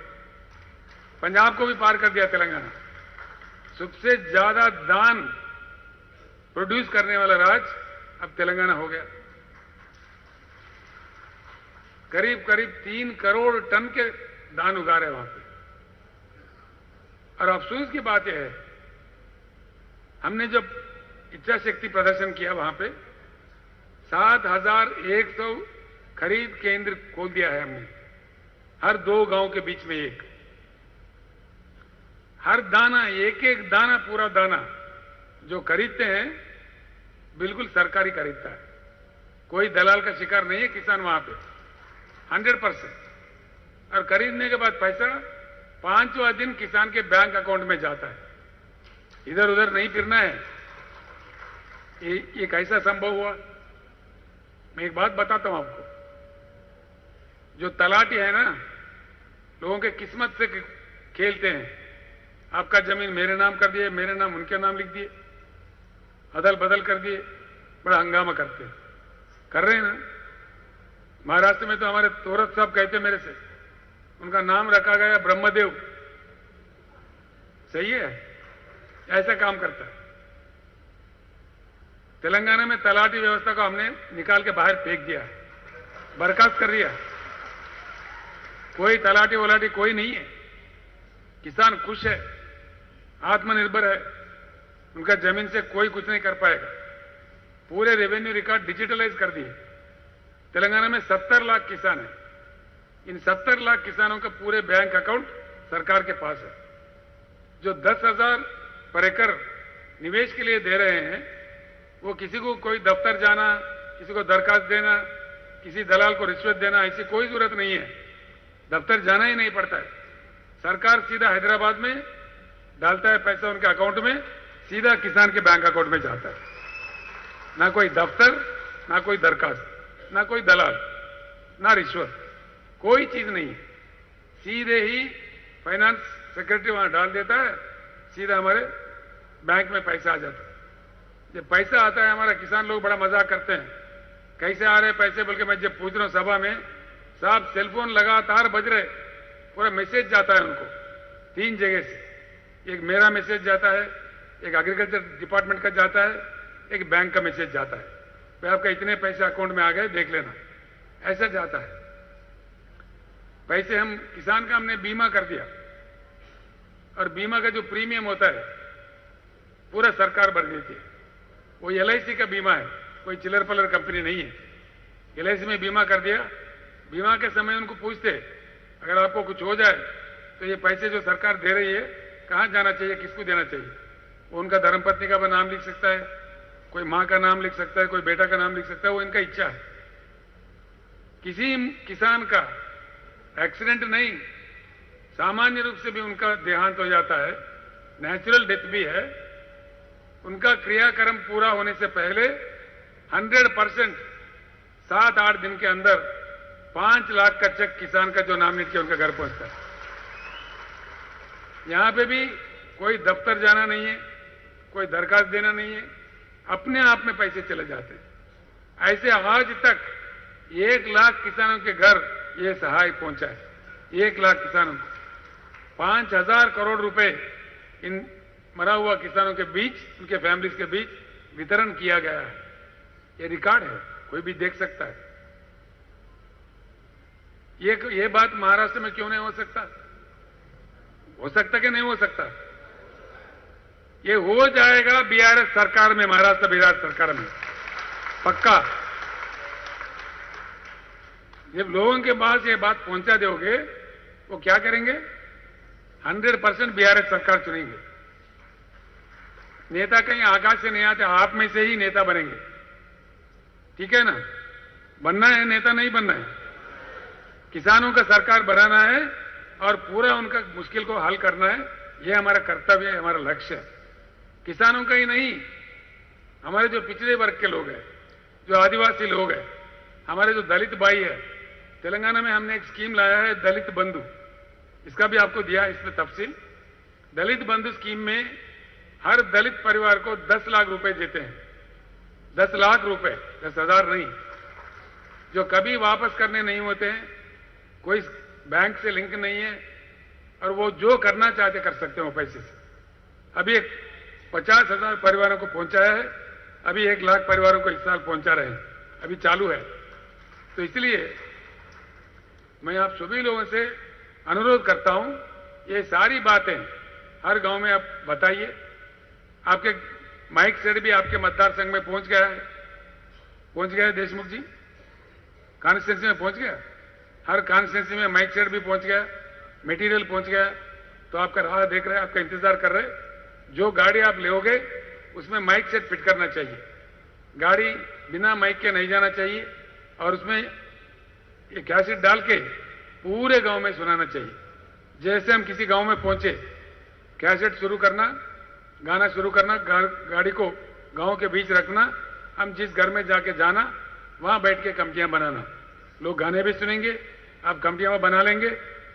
पंजाब को भी पार कर दिया। तेलंगाना सबसे ज्यादा धान प्रोड्यूस करने वाला राज्य अब तेलंगाना हो गया। करीब करीब 3 करोड़ टन के धान उगा रहे वहां पे। और अफसोस की बात यह है, हमने जब इच्छा शक्ति प्रदर्शन किया वहां पे 7100 खरीद केंद्र खोल दिया है हमने, हर 2 गांव के बीच में एक। हर दाना, एक एक दाना, पूरा दाना जो खरीदते हैं बिल्कुल सरकारी खरीदता है, कोई दलाल का शिकार नहीं है किसान वहां पे, 100%। और खरीदने के बाद पैसा 5वां दिन किसान के बैंक अकाउंट में जाता है, इधर उधर नहीं फिरना है। ये कैसा संभव हुआ? मैं एक बात बताता हूं आपको, जो तलाटी है ना, लोगों के किस्मत से खेलते हैं। आपका जमीन मेरे नाम कर दिए, मेरे नाम उनके नाम लिख दिए, अदल बदल कर दिए, बड़ा हंगामा करते हैं, कर रहे हैं ना। महाराष्ट्र में तो हमारे तोरत साहब कहते मेरे से, उनका नाम रखा गया ब्रह्मदेव। सही है, ऐसा काम करता है। तेलंगाना में तलाटी व्यवस्था को हमने निकाल के बाहर फेंक दिया, बर्खास्त कर दिया। कोई तलाटी वलाटी कोई नहीं है। किसान खुश है, आत्मनिर्भर है, उनका जमीन से कोई कुछ नहीं कर पाएगा। पूरे रेवेन्यू रिकॉर्ड डिजिटलाइज कर दिए। तेलंगाना में 70 लाख किसान हैं। इन 70 लाख किसानों का पूरे बैंक अकाउंट सरकार के पास है। जो 10,000 पर एकड़ निवेश के लिए दे रहे हैं, वो किसी को कोई दफ्तर जाना, किसी को दरखास्त देना, किसी दलाल को रिश्वत देना, ऐसी कोई जरूरत नहीं है। दफ्तर जाना ही नहीं पड़ता है। सरकार सीधा हैदराबाद में डालता है पैसा उनके अकाउंट में, सीधा किसान के बैंक अकाउंट में जाता है। ना कोई दफ्तर, ना कोई दरखास्त, ना कोई दलाल, ना रिश्वत, कोई चीज नहीं है। सीधे ही फाइनेंस सेक्रेटरी वहां डाल देता है, सीधा हमारे बैंक में पैसा आ जाता है। जब पैसा आता है, हमारा किसान लोग बड़ा मजाक करते हैं, कैसे आ रहे पैसे बोल के मैं जब पूछ रहा हूं सभा में, साहब सेलफोन लगातार बज रहे, पूरा मैसेज जाता है उनको 3 जगह से। एक मेरा मैसेज जाता है, एक एग्रीकल्चर डिपार्टमेंट का जाता है, एक बैंक का मैसेज जाता है, भाई आपका इतने पैसे अकाउंट में आ गए, देख लेना। ऐसा जाता है पैसे। हम किसान का हमने बीमा कर दिया, और बीमा का जो प्रीमियम होता है पूरा सरकार भर देती है। वो LIC का बीमा है, कोई चिल्लर पलर कंपनी नहीं है। LIC में बीमा कर दिया। बीमा के समय उनको पूछते, अगर आपको कुछ हो जाए तो ये पैसे जो सरकार दे रही है कहां जाना चाहिए, किसको देना चाहिए। वो उनका धर्मपत्नी का नाम लिख सकता है, कोई मां का नाम लिख सकता है, कोई बेटा का नाम लिख सकता है, वो इनका इच्छा है। किसी किसान का एक्सीडेंट नहीं, सामान्य रूप से भी उनका देहांत हो जाता है, नेचुरल डेथ भी है, उनका क्रियाक्रम पूरा होने से पहले 100% 7-8 दिन के अंदर 5 लाख का चेक किसान का जो नाम लिख के उनका घर पहुंचता है। यहां पे भी कोई दफ्तर जाना नहीं है, कोई दरखास्त देना नहीं है, अपने आप में पैसे चले जाते हैं। ऐसे आज तक 1 लाख किसानों के घर ये सहाय पहुंचा है। 1 लाख किसानों को 5,000 करोड़ रुपए इन मरा हुआ किसानों के बीच, उनके फैमिलीज के बीच वितरण किया गया है। ये रिकॉर्ड है, कोई भी देख सकता है। ये बात महाराष्ट्र में क्यों नहीं हो सकता? हो सकता कि नहीं हो सकता? ये हो जाएगा BRS सरकार में, महाराष्ट्र बिहार सरकार में, पक्का। जब लोगों के पास ये बात पहुंचा दोगे, वो क्या करेंगे? 100% BRS सरकार चुनेंगे। नेता कहीं आकाश से नहीं आते, आप में से ही नेता बनेंगे। ठीक है ना? बनना है नेता, नहीं बनना है। किसानों का सरकार बनाना है और पूरा उनका मुश्किल को हल करना है। यह हमारा कर्तव्य है, हमारा लक्ष्य है। किसानों का ही नहीं, हमारे जो पिछड़े वर्ग के लोग हैं, जो आदिवासी लोग हैं, हमारे जो दलित भाई है। तेलंगाना में हमने एक स्कीम लाया है, दलित बंधु। इसका भी आपको दिया है इसमें तफसील। दलित बंधु स्कीम में हर दलित परिवार को 10 लाख रुपए देते हैं। 10 लाख रुपए, 10,000 नहीं, जो कभी वापस करने नहीं होते हैं, कोई बैंक से लिंक नहीं है, और वो जो करना चाहते कर सकते हैं वो पैसे से। अभी एक 50,000 परिवारों को पहुंचाया है, अभी 1 लाख परिवारों को इस साल पहुंचा रहे हैं, अभी चालू है। तो इसलिए मैं आप सभी लोगों से अनुरोध करता हूं, ये सारी बातें हर गांव में आप बताइए। आपके माइक सेट भी आपके मतदार संघ में पहुंच गया है देशमुख जी, कॉन्स्टिट्यूंसी में पहुंच गया। हर कॉन्स्टिट्यूंसी में माइक सेट भी पहुंच गया, मटेरियल पहुंच गया। तो आपका राह देख रहे हैं, आपका इंतजार कर रहे हैं। जो गाड़ी आप लोगे उसमें माइक सेट फिट करना चाहिए। गाड़ी बिना माइक के नहीं जाना चाहिए, और उसमें ये कैसेट डाल के पूरे गांव में सुनाना चाहिए। जैसे हम किसी गांव में पहुंचे, कैसेट शुरू करना, गाना शुरू करना, गाड़ी को गांव के बीच रखना, हम जिस घर में जाके जाना, वहां बैठ के कमेटियां बनाना। लोग गाने भी सुनेंगे, आप कमेटियां बना लेंगे।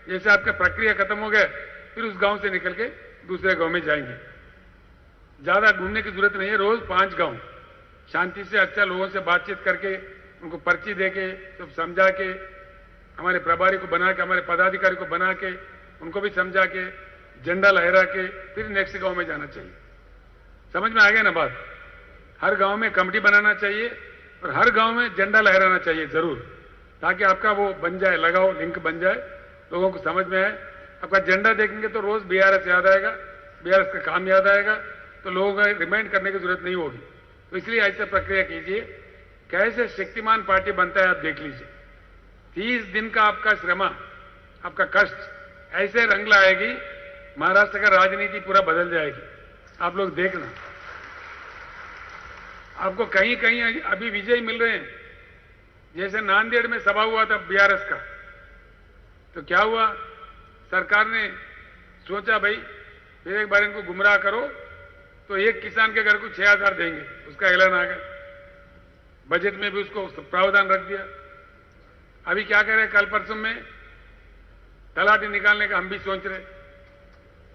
जैसे आपका प्रक्रिया खत्म हो गया, फिर उस गांव से निकल के दूसरे गांव में जाएंगे। ज्यादा घूमने की जरूरत नहीं है। रोज 5 गांव शांति से अच्छा लोगों से बातचीत करके, उनको पर्ची दे के, सब समझा के, हमारे प्रभारी को बना के, हमारे पदाधिकारी को बना के, उनको भी समझा के, झंडा लहरा के फिर नेक्स्ट गांव में जाना चाहिए। समझ में आ गया ना बात? हर गांव में कमेटी बनाना चाहिए और हर गांव में झंडा लहराना चाहिए जरूर, ताकि आपका वो बन जाए, लगाओ लिंक बन जाए, लोगों को समझ में आए। आपका झंडा देखेंगे तो रोज बीआरएस याद आएगा, बीआरएस का काम याद आएगा, तो लोगों को रिमाइंड करने की जरूरत नहीं होगी। तो इसलिए ऐसे प्रक्रिया कीजिए। कैसे शक्तिमान पार्टी बनता है आप देख लीजिए। 30 दिन का आपका श्रम, आपका कष्ट ऐसे रंग लाएगी, महाराष्ट्र का राजनीति पूरा बदल जाएगी। आप लोग देखना, आपको कहीं कहीं अभी विजय मिल रहे हैं। जैसे नांदेड़ में सभा हुआ था बीआरएस का, तो क्या हुआ, सरकार ने सोचा भाई फिर एक बार इनको गुमराह करो, तो एक किसान के घर को 6,000 देंगे, उसका ऐलान आ गया। बजट में भी उसको प्रावधान रख दिया। अभी क्या कह रहे हैं, कल परसों में तलाटी निकालने का हम भी सोच रहे।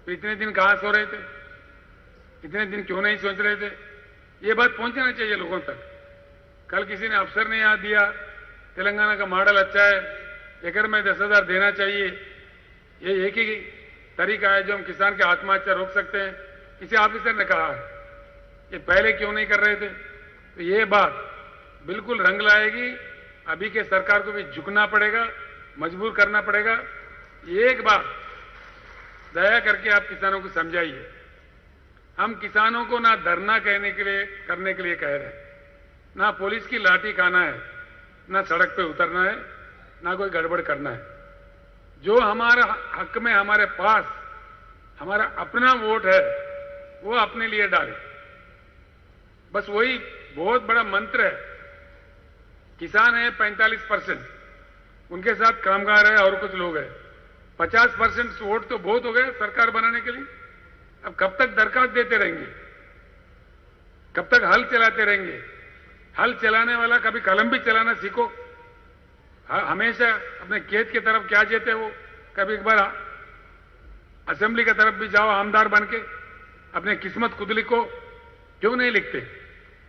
तो इतने दिन कहां सो रहे थे, इतने दिन क्यों नहीं सोच रहे थे? ये बात पहुंचना चाहिए लोगों तक। कल किसी ने अफसर ने याद दिया, तेलंगाना का मॉडल अच्छा है, एकड़ में 10,000 देना चाहिए। ये एक ही तरीका है जो हम किसान की आत्महत्या रोक सकते हैं, किसी ऑफिसर ने कहा है। ये पहले क्यों नहीं कर रहे थे? तो ये बात बिल्कुल रंग लाएगी। अभी के सरकार को भी झुकना पड़ेगा, मजबूर करना पड़ेगा। एक बात दया करके आप किसानों को समझाइए, हम किसानों को ना धरना करने के लिए कह रहे हैं, ना पुलिस की लाठी खाना है, ना सड़क पे उतरना है, ना कोई गड़बड़ करना है। जो हमारा हक में हमारे पास हमारा अपना वोट है, वो अपने लिए डाले। बस वही बहुत बड़ा मंत्र है। किसान है 45%, उनके साथ कामगार है और कुछ लोग हैं। 50% वोट तो बहुत हो गए सरकार बनाने के लिए। अब कब तक दरखास्त देते रहेंगे, कब तक हल चलाते रहेंगे? हल चलाने वाला कभी कलम भी चलाना सीखो। हमेशा अपने खेत की तरफ क्या जेते हो, कभी एक बार असेंबली की तरफ भी जाओ आमदार बन के, अपने किस्मत खुद लिखो। क्यों नहीं लिखते?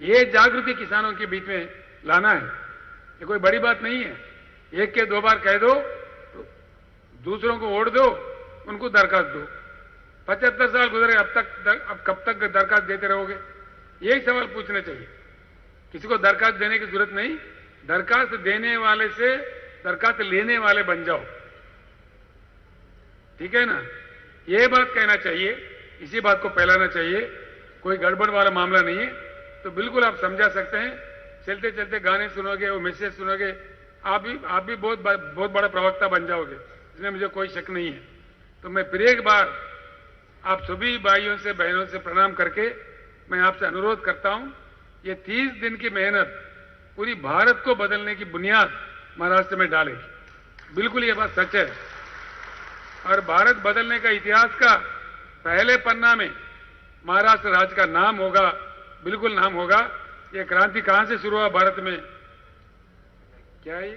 ये जागृति किसानों के बीच में लाना है। ये कोई बड़ी बात नहीं है। एक के 2 बार कह दो, तो दूसरों को वोट दो, उनको दरखास्त दो। 75 साल गुजरे, अब कब तक दरखास्त देते रहोगे? यही सवाल पूछना चाहिए। किसी को दरखास्त देने की जरूरत नहीं, दरखास्त देने वाले से दरखास्त लेने वाले बन जाओ। ठीक है ना? ये बात कहना चाहिए, इसी बात को फैलाना चाहिए। कोई गड़बड़ वाला मामला नहीं है। तो बिल्कुल आप समझा सकते हैं। चलते चलते गाने सुनोगे, वो मैसेज सुनोगे, आप भी बहुत बड़ा प्रवक्ता बन जाओगे, इसमें मुझे कोई शक नहीं है। तो मैं फिर एक बार आप सभी भाइयों से, बहनों से प्रणाम करके मैं आपसे अनुरोध करता हूं, ये 30 दिन की मेहनत पूरी भारत को बदलने की बुनियाद महाराष्ट्र में डालेगी। बिल्कुल ये बात सच है। और भारत बदलने का इतिहास का पहले पन्ना में महाराष्ट्र राज्य का नाम होगा, बिल्कुल नाम होगा। ये क्रांति कहां से शुरू हुआ भारत में? क्या है ये?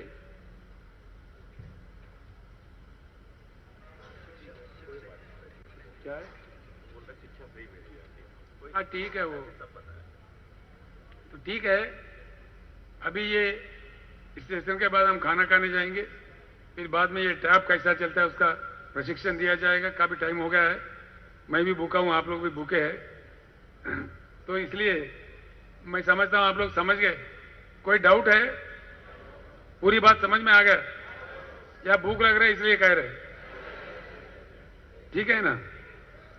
क्या है? हाँ ठीक है, वो तो ठीक है। अभी ये स्टेशन के बाद हम खाना खाने जाएंगे, फिर बाद में ये टैप कैसा चलता है उसका प्रशिक्षण दिया जाएगा। काफी टाइम हो गया है, मैं भी भूखा हूं, आप लोग भी भूखे हैं। तो इसलिए मैं समझता हूं आप लोग समझ गए। कोई डाउट है? पूरी बात समझ में आ गया या भूख लग रहा है इसलिए कह रहे? ठीक है ना?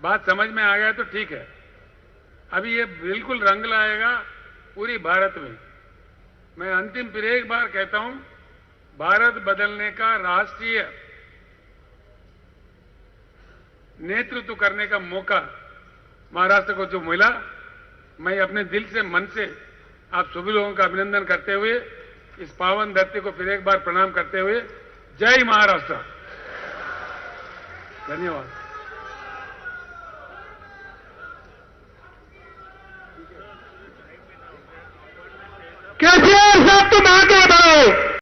बात समझ में आ गया तो ठीक है। अभी ये बिल्कुल रंग लाएगा पूरी भारत में। मैं अंतिम फिर एक बार कहता हूं, भारत बदलने का राष्ट्रीय नेतृत्व करने का मौका महाराष्ट्र को जो मिला, मैं अपने दिल से, मन से आप सभी लोगों का अभिनंदन करते हुए, इस पावन धरती को फिर एक बार प्रणाम करते हुए, जय महाराष्ट्र। धन्यवाद। केसीआर साहब तुम आगे बढ़ो।